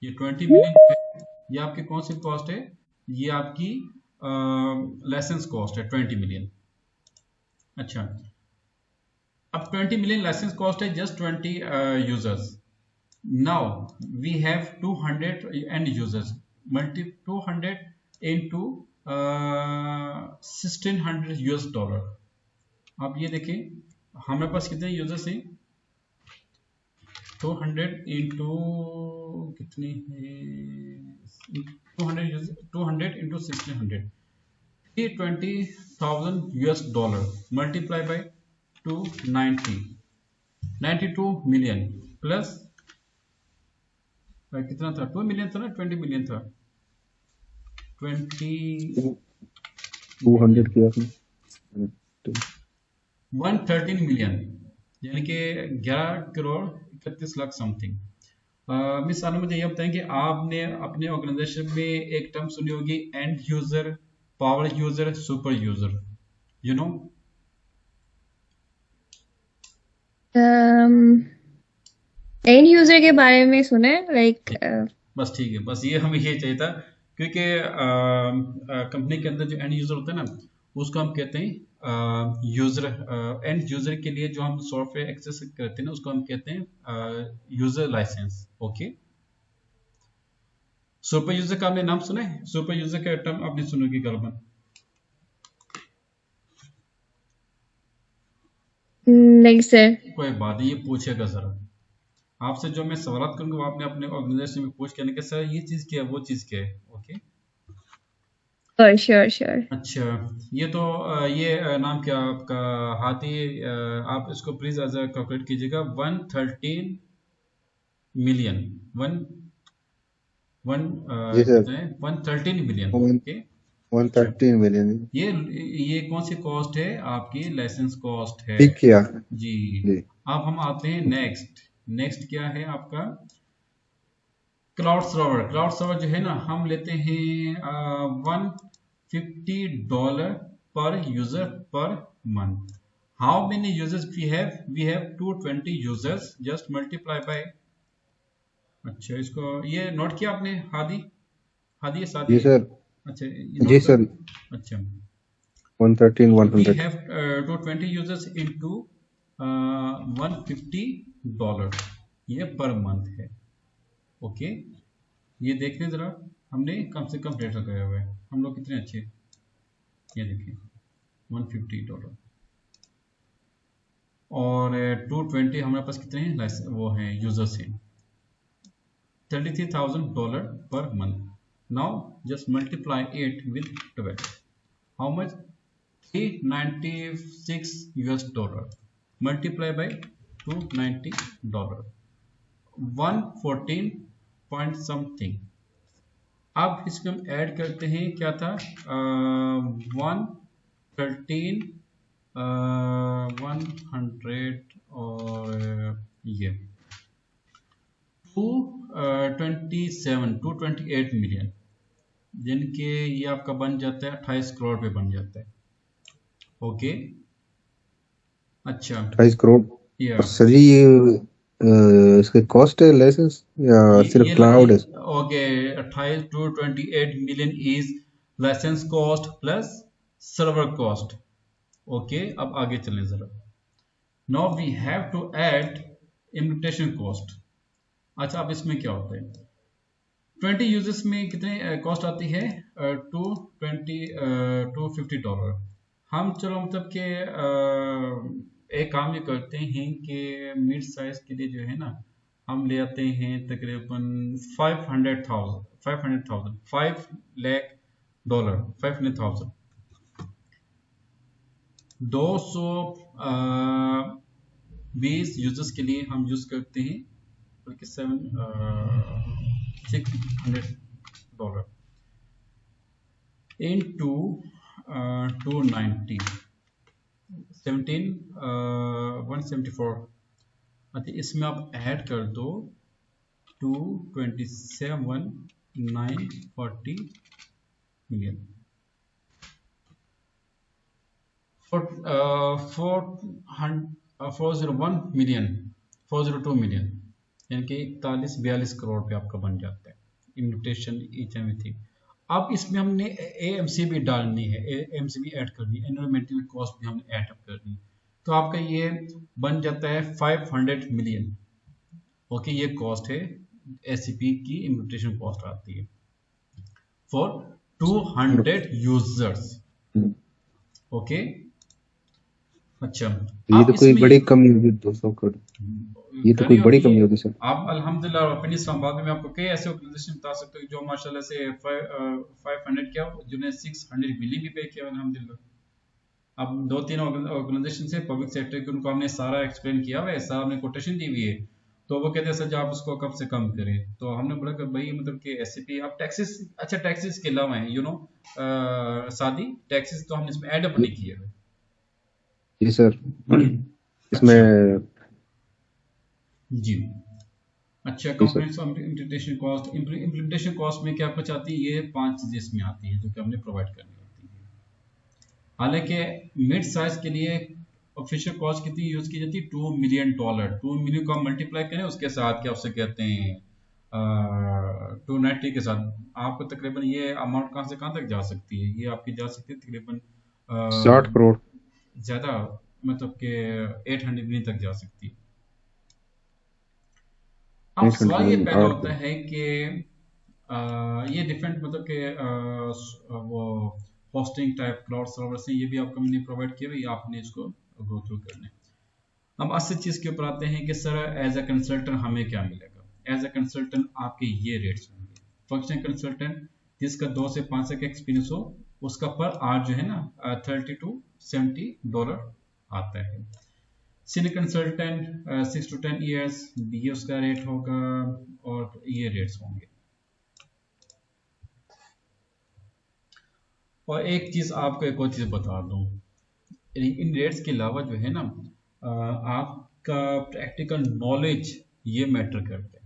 ये 20 मिलियन है, ये आपकी कौन सी कॉस्ट है? ये आपकी लाइसेंस कॉस्ट है 20 मिलियन। अच्छा, अब 20 मिलियन लाइसेंस कॉस्ट है just 20 users. Now we have 200 end users, multi 200 into 1600 US dollar. आप ये देखें हमारे पास कितने यूजर्स हैं? 200 into कितनी है? 200 into 1600, 320,000 US dollar multiply by 290, 92 million plus कितना था? 2 मिलियन था ना? 20 मिलियन था। 200 किया आपने 113 मिलियन, यानी कि 11 करोड़ 31 लाख समथिंग। मिस आना, मुझे ये बताएं कि आपने अपने ऑर्गेनाइजेशन में एक टर्म सुनी होगी, and user, power user, super user, you know? And user के बारे में सुने, लाइक बस ठीक है, बस ये हमें ये चाहिए था, क्योंकि कंपनी के अंदर जो एंड यूजर होता है ना, उसको हम कहते हैं यूजर। एंड यूजर के लिए जो हम सॉफ्टवेयर एक्सेस करते हैं ना, उसको हम कहते हैं user license. Okay, super user का आपने नाम सुना है? सुपर यूजर का टर्म आपने सुना होगी गलबन? नहीं सर। कोई बात नहीं, ये पूछेगा जरा आपसे, जो मैं सवाल करूंगा वो आपने अपने ऑर्गेनाइजेशन में पूछ के सर ये चीज क्या है, वो चीज क्या है। Okay, sure sure. अच्छा, ये तो ये नाम क्या आपका? हाथी, आप इसको प्लीज एज कैलकुलेट कीजिएगा। 113 मिलियन, 113 मिलियन। Okay, 113 million. ये कौन सी कॉस्ट है? आपकी लाइसेंस कॉस्ट है। ठीक किया जी। अब हम आते हैं नेक्स्ट क्या है आपका? Cloud server. क्लाउड सर्वर जो है ना, हम लेते हैं $150 per user per month. How many users we have? We have 220 users, just multiply by. अच्छा, इसको ये नोट किया आपने? हादी ये साथ जी सर। अच्छा जी सर। अच्छा, 113 100 we have 220 users into $150, ये पर मंथ है। ओके, ये देख लें जरा, हमने कम से कम रेट लगाया हुआ है। हम लोग कितने अच्छे, ये देखिए $150 और 220 हमारे पास कितने हैं? वो हैं यूजर्स हैं, $33,000 per month. Now just multiply it with 12. How much? $396 US dollar. Multiply by $290. 114 point something. अब इसमें हम ऐड करते हैं, क्या था, 113 100 और ये 228 मिलियन, जिनके ये आपका बन जाता है 28 करोड़ पे बन जाता है। ओके, अच्छा, 28 करोड़। या और सर जी ये इसके कॉस्ट है लाइसेंस या सिर्फ क्लाउड है? Okay, 28 to 28 million is license cost plus server cost. Okay, अब आगे चलें जरा। Now we have to add implementation cost. अच्छा, अब इसमें क्या होता है, 20 यूजर्स में कितने कॉस्ट आती है, $250। हम चलो मतलब कि एक काम ये करते हैं कि मिड साइज के लिए जो है ना, हम ले आते हैं तकरीबन 500,000 $5 लाख, 500,000, 220 यूजर्स के लिए हम यूज करते हैं, बल्कि $600 into 290, 174। अच्छा, इसमें आप ऐड कर दो 227,940 मिलियन, 401 मिलियन, 402 मिलियन, यानी कि 41-42 करोड़ पे आपका बन जाता है इन्विटेशन ईच एंड एवरीथिंग। अब इसमें हमने एएमसी भी डालनी है, एएमसी भी ऐड करनी है, एनवायरमेंटल कॉस्ट भी हमने ऐड करनी है, तो आपका ये बन जाता है 500 मिलियन। ओके, ये कॉस्ट है, एससीपी की इन्विटेशन कॉस्ट आती है फॉर 200 यूजर्स। ओके, अच्छा, ये अब तो कोई इसमें बड़ी कमी होगी 200 करोड़, ये तो कोई बड़ी कमी होगी सर। आप अल्हम्दुलिल्लाह अपनी संवाद में आपको कई ऐसे ऑर्गेनाइजेशन बता सकते हो जो माशाल्लाह से 500 किया, जिन्हें 600 मिलियन भी पे किया अल्हम्दुलिल्लाह। अब 2-3 ऑर्गेनाइजेशन से पब्लिक सेक्टर के, उनको हमने सारा एक्सप्लेन किया हुआ है, सारा हमने कोटेशन दी हुई है, तो वो कहते हैं सर आप उसको कब से कम करें, तो हमने बोला कि भाई मतलब कि एससीपी आप टैक्सेस, अच्छा टैक्सेस के अलावा है सादी टैक्सेस तो हमने इसमें ऐड अप नहीं किए हुए। जी सर, इसमें जी, अच्छा, कंप्रेहेंसिव इम्प्लीमेंटेशन कॉस्ट में क्या कुछ आती है, ये 5 चीजें इसमें आती है जो कि हमने प्रोवाइड करनी होती है। हालांकि मिड साइज के लिए ऑफिशियल कॉस्ट कितनी यूज की जाती है, $2 मिलियन। 2 मिलियन को मल्टीप्लाई करें उसके साथ क्या उससे कहते हैं 290 के साथ, आपको तकरीबन ये अमाउंट कहाँ से कहाँ तक जा सकती है, ये आपकी जा सकती है तकरीबन 60 करोड़, ज्यादा, मतलब कि 800 मिलियन तक जा सकती है। अब 800 सवाल ये मिलियन पैदा 8 होता है कि ये डिफरेंट मतलब कि वो होस्टिंग टाइप क्लाउड सर्वर से ये भी आपको हमने प्रोवाइड किया है, आपने इसको गो थ्रू करना है। अब असली चीज के ऊपर आते हैं कि सर एज अ कंसल्टेंट हमें क्या मिलेगा। एज अ कंसल्टेंट आपके ये रेट्स होंगे। फंक्शनल कंसल्टेंट जिसका 2 से 5 साल का एक्सपीरियंस हो, उसका पर आवर जो है ना $30 to $70 आता है। सीनियर कंसल्टेंट 6 to 10 ईयर्स, ये उसका रेट होगा, और ये रेट्स होंगे। और एक चीज आपको एक और चीज बता दूं, इन रेट्स के अलावा जो है ना आपका प्रैक्टिकल नॉलेज ये मैटर करता है।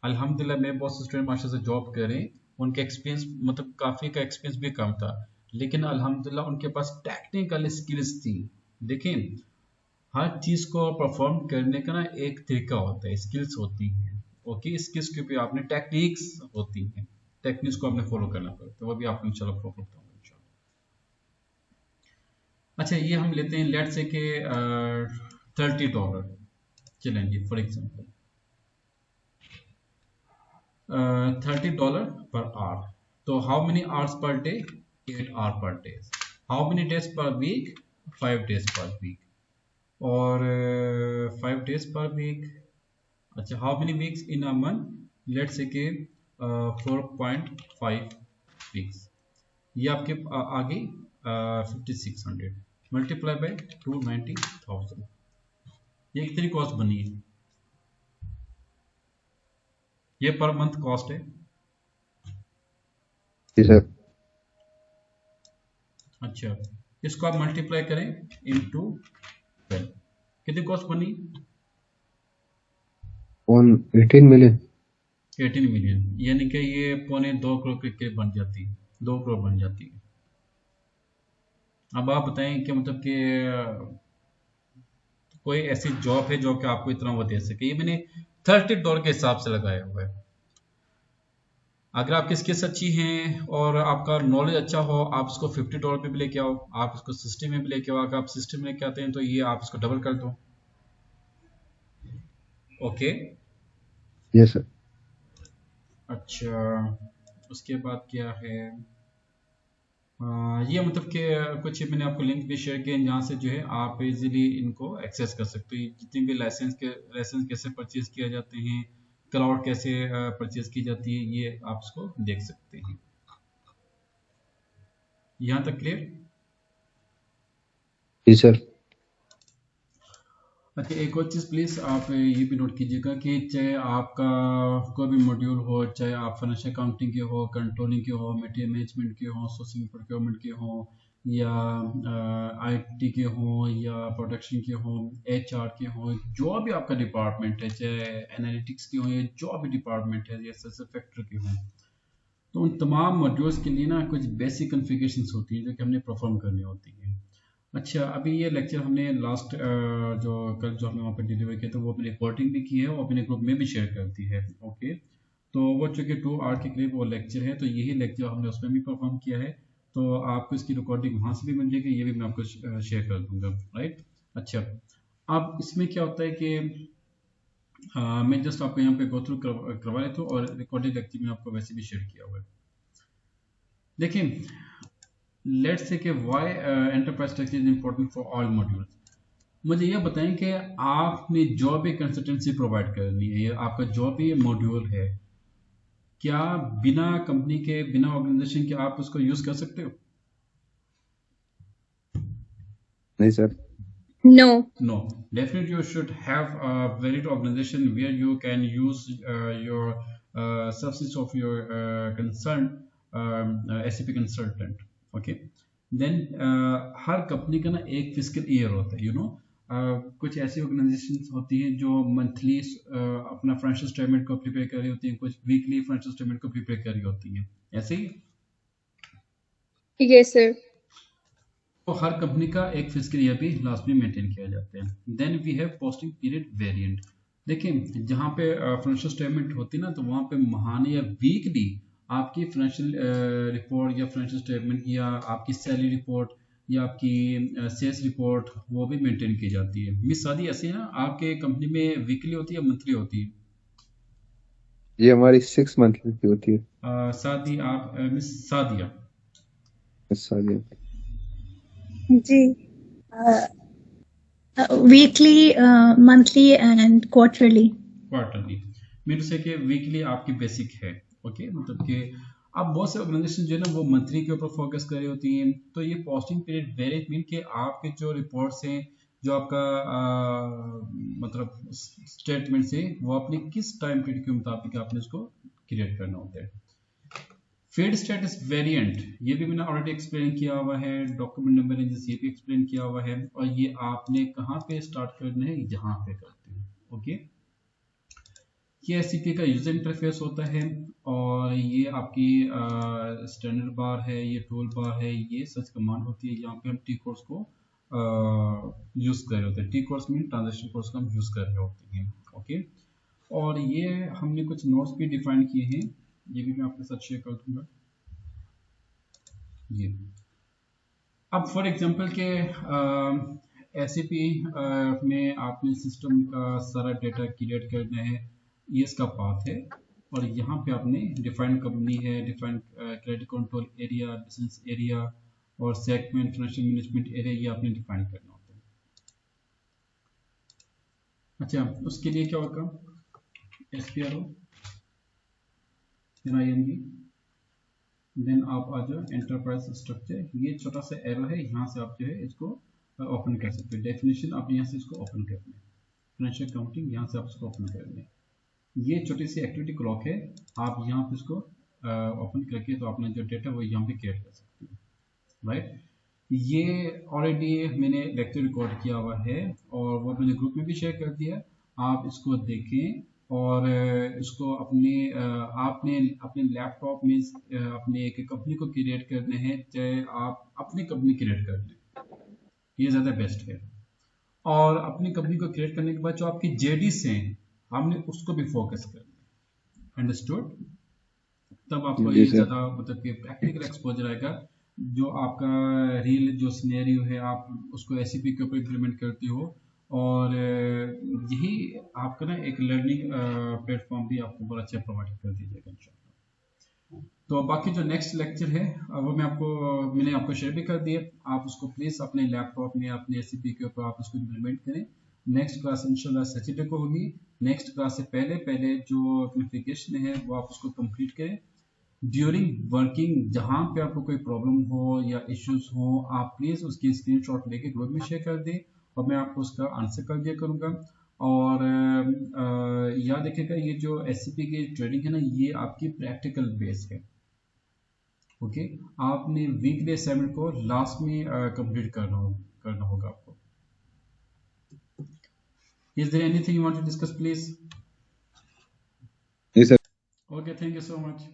अल्हम्दुलिल्लाह मैं बहुत से स्टूडेंट माशाल्लाह से जॉब कर रहे हैं, उनके एक्सपीरियंस मतलब काफ़ी का एक्सपीरियंस भी कम था, लेकिन अल्हम्दुलिल्लाह उनके पास टेक्निकल स्किल्स थी। देखें, हर चीज़ को परफॉर्म करने का ना एक तरीका होता है, स्किल्स होती हैं। ओके, स्किल्स के ऊपर आपने टेक्निक्स होती हैं, टेक्निक्स को आपने फॉलो करना पड़ता है, वो भी आपको इंशाल्लाह फॉलो करता हूँ। अच्छा, ये हम लेते हैं लेट से के $30, चलेंगे फॉर एग्जांपल $30 पर आवर, तो how many hours per day, 8 hour per day. How many days per week, 5 days per week, और 5 डेज पर वीक। अच्छा, how many weeks in a month, let say के 4.5 weeks. ये आपके आगे 5600 multiply by 290,000, ये कितनी cost बनी है, ये पर मंथ कॉस्ट है। जी सर। अच्छा, इसको आप मल्टीप्लाई करें इनटू 12, कितनी कॉस्ट बनी? 18 मिलियन। 18 मिलियन, यानी कि ये 2.25 करोड़ के करीब बन जाती है, 2 करोड़ बन जाती है। अब आप बताएं कि मतलब कि कोई ऐसी जॉब है जो कि आपको इतना वो दे सके? ये मैंने $30 के हिसाब से लगाया हुआ है। अगर आपकी स्किल्स अच्छी हैं और आपका नॉलेज अच्छा हो, आप इसको $50 पे भी लेके आओ, आप इसको 60 में भी लेके आओ। अगर आप 60 में लेके आते हैं तो ये आप इसको डबल कर दो। Okay, yes sir. अच्छा, उसके बाद क्या है? ये मतलब कि कुछ मैंने आपको लिंक भी शेयर किए जहाँ से जो है आप इजीली इनको एक्सेस कर सकते हो। जितने भी लाइसेंस कैसे परचेज किया जाते हैं, क्लाउड कैसे परचेज की जाती है, ये आप इसको देख सकते हैं। यहाँ तक क्लियर? जी सर। अच्छा, एक और चीज़ प्लीज़ आप ये भी नोट कीजिएगा कि चाहे आपका कोई भी मॉड्यूल हो, चाहे आप फाइनेंशियल अकाउंटिंग के हो, कंट्रोलिंग के हो, मटेरियल मैनेजमेंट के हो, सोर्सिंग प्रोक्योरमेंट के हो, या आईटी के हो, या प्रोडक्शन के हो, एचआर के हो, जो भी आपका डिपार्टमेंट है, चाहे एनालिटिक्स के हो या जो भी डिपार्टमेंट है, या फैक्टर के हो, तो उन तमाम मॉड्यूल्स के लिए ना कुछ बेसिक कॉन्फ़िगरेशंस होती हैं जो कि हमने परफॉर्म करनी होती हैं। अच्छा, अभी ये लेक्चर हमने लास्ट जो कल जो हमने वहाँ पे डिलीवर किया, तो वो अपनी रिकॉर्डिंग भी की है और अपने ग्रुप में भी शेयर कर दी है। ओके, तो वो चूँकि 2 आवर के करीब वो लेक्चर है, तो यही लेक्चर हमने उसमें भी परफॉर्म किया है, तो आपको इसकी रिकॉर्डिंग वहाँ से भी मिल जाएगी, ये भी मैं आपको शेयर कर दूंगा। राइट, अच्छा, अब इसमें क्या होता है कि मैं जस्ट आपको यहाँ पे गो थ्रू करवा लेता हूँ, और रिकॉर्डेड लेक्चर में आपको वैसे भी शेयर किया हुआ है। देखिए, लेट्स से कि why enterprise structure is important for all modules. मुझे ये बताएं कि आपने जो भी कंसल्टेंसी प्रोवाइड करनी है, या आपका जो भी मॉड्यूल है, क्या बिना कंपनी के, बिना ऑर्गेनाइजेशन के आप उसको यूज कर सकते हो? नहीं sir. No. No, definitely you should have a valid organization where you can use your substance of your concern, SAP consultant. Okay, then her company का ना एक फिजिकल ईयर होता है, कुछ ऐसी ऑर्गेनाइजेशन होती हैं जो मंथली अपना फाइनेंशियल स्टेटमेंट को प्रिपेयर कर रही होती हैं, कुछ वीकली फाइनेंशियल स्टेटमेंट को प्रिपेयर कर रही होती हैं, ऐसे ही। Yes, sir. तो हर कंपनी का एक फिजिकल ईयर भी लास्ट में मेंटेन किया जाता है। Then we have posting period variant. देखिए, जहाँ पे फाइनेंशियल स्टेटमेंट होती है ना, तो वहाँ पे महाने या वीकली आपकी फाइनेंशियल रिपोर्ट या फाइनेंशियल स्टेटमेंट, या आपकी सैलरी रिपोर्ट, या आपकी सेल्स रिपोर्ट, वो भी मेंटेन की जाती है। मिस सादी, ऐसे है ना, आपके कंपनी में वीकली होती है या मंथली होती है? ये हमारी 6 मंथ की होती है। सादी, आप miss Sadia? Sadia ji, weekly, monthly and quarterly. Quarterly mean से कि वीकली आपकी बेसिक है। ओके, मतलब कि अब बहुत से ऑर्गेनाइजेशन जो है ना, वो मंथली के ऊपर फोकस कर रही होती हैं। तो ये पोस्टिंग पीरियड वेरी मीन कि आपके जो रिपोर्ट्स हैं, जो आपका मतलब स्टेटमेंट्स है, वो अपने किस टाइम पीरियड के मुताबिक आपने उसको क्रिएट करना होता है। फील्ड स्टेटस वेरिएंट, ये भी मैंने ऑलरेडी एक्सप्लेन किया हुआ है। डॉक्यूमेंट नंबर रेंजेस, ये भी एक्सप्लेन किया हुआ है। और ये आपने कहाँ पे स्टार्ट करना है, यहाँ पे करते हैं। ओके, ये एससीपी का यूजर इंटरफेस होता है, और ये आपकी स्टैंडर्ड बार है, ये टूल बार है, ये सच कमांड होती है। यहाँ पे हम टी कोर्स को यूज कर रहे होते हैं। टी कोर्स में ट्रांजेक्शन कोर्स का हम यूज कर रहे होते हैं। ओके, और ये हमने कुछ नोट्स भी डिफाइन किए हैं, ये भी मैं आपके साथ शेयर कर दूंगा। ये अब फॉर एग्जांपल के एसएपी में आपने सिस्टम का सारा डेटा क्रिएट करना है, ये इसका पाथ है। और यहाँ पे आपने डिफाइंड कंपनी है, defined credit control area, business area, और सेगमेंट, फाइनेंशियल मैनेजमेंट एरिया, ये आपने डिफाइन करना होता है। अच्छा, उसके लिए क्या होगा, SPRO NING, देन आप आ जाओ एंटरप्राइज स्ट्रक्चर। ये छोटा सा एरो है, यहाँ से आप जो है इसको ओपन कर सकते हो। डेफिनेशन आप यहाँ से इसको ओपन करना है। फाइनेंशियल अकाउंटिंग, यहाँ से आप इसको ओपन करना है। ये छोटी सी एक्टिविटी क्लॉक है, आप यहाँ पे इसको ओपन करके तो अपना जो डेटा वो यहाँ पे क्रिएट कर सकते हैं, राइट। ये ऑलरेडी मैंने लेक्चर रिकॉर्ड किया हुआ है और वो मैंने ग्रुप में भी शेयर कर दिया, आप इसको देखें और इसको आपने अपने लैपटॉप में अपने एक कंपनी को क्रिएट करने हैं, चाहे आप अपनी कंपनी क्रिएट कर लें, ये ज़्यादा बेस्ट है। और अपनी कंपनी को क्रिएट करने के बाद जो आपकी जेडीस हैं हमने उसको भी फोकस करना, अंडरस्टूड। तब आपको जी ये सर। ज़्यादा मतलब कि प्रैक्टिकल एक्सपोजर आएगा, जो आपका रियल जो सिनेरियो है आप उसको एससीपी के ऊपर इम्प्लीमेंट करते हो, और यही आपका ना एक लर्निंग प्लेटफॉर्म भी आपको बहुत अच्छा प्रोवाइड कर दीजिएगा इंशाल्लाह। तो बाकी जो नेक्स्ट लेक्चर है वो मैंने आपको शेयर भी कर दिया, आप उसको प्लीज़ अपने लैपटॉप में अपने एससीपी के ऊपर आप उसको इम्प्लीमेंट करें। नेक्स्ट क्लास इंशाल्लाह सैटरडे को होगी। नेक्स्ट क्लास से पहले पहले जो नोटिफिकेशन है वो आप उसको कंप्लीट करें। ड्यूरिंग वर्किंग जहाँ पे आपको कोई प्रॉब्लम हो या इश्यूज हो, आप प्लीज़ उसकी स्क्रीनशॉट लेके ग्रुप में शेयर कर दें और मैं आपको उसका आंसर कर दिया करूँगा। और याद रखिएगा ये जो एससीपी की ट्रेनिंग है ना, ये आपकी प्रैक्टिकल बेस है, ओके। आपने वीकली असाइनमेंट को लास्ट में कंप्लीट करना होगा आपको। Is there anything you want to discuss please? जी sir. Okay, thank you so much.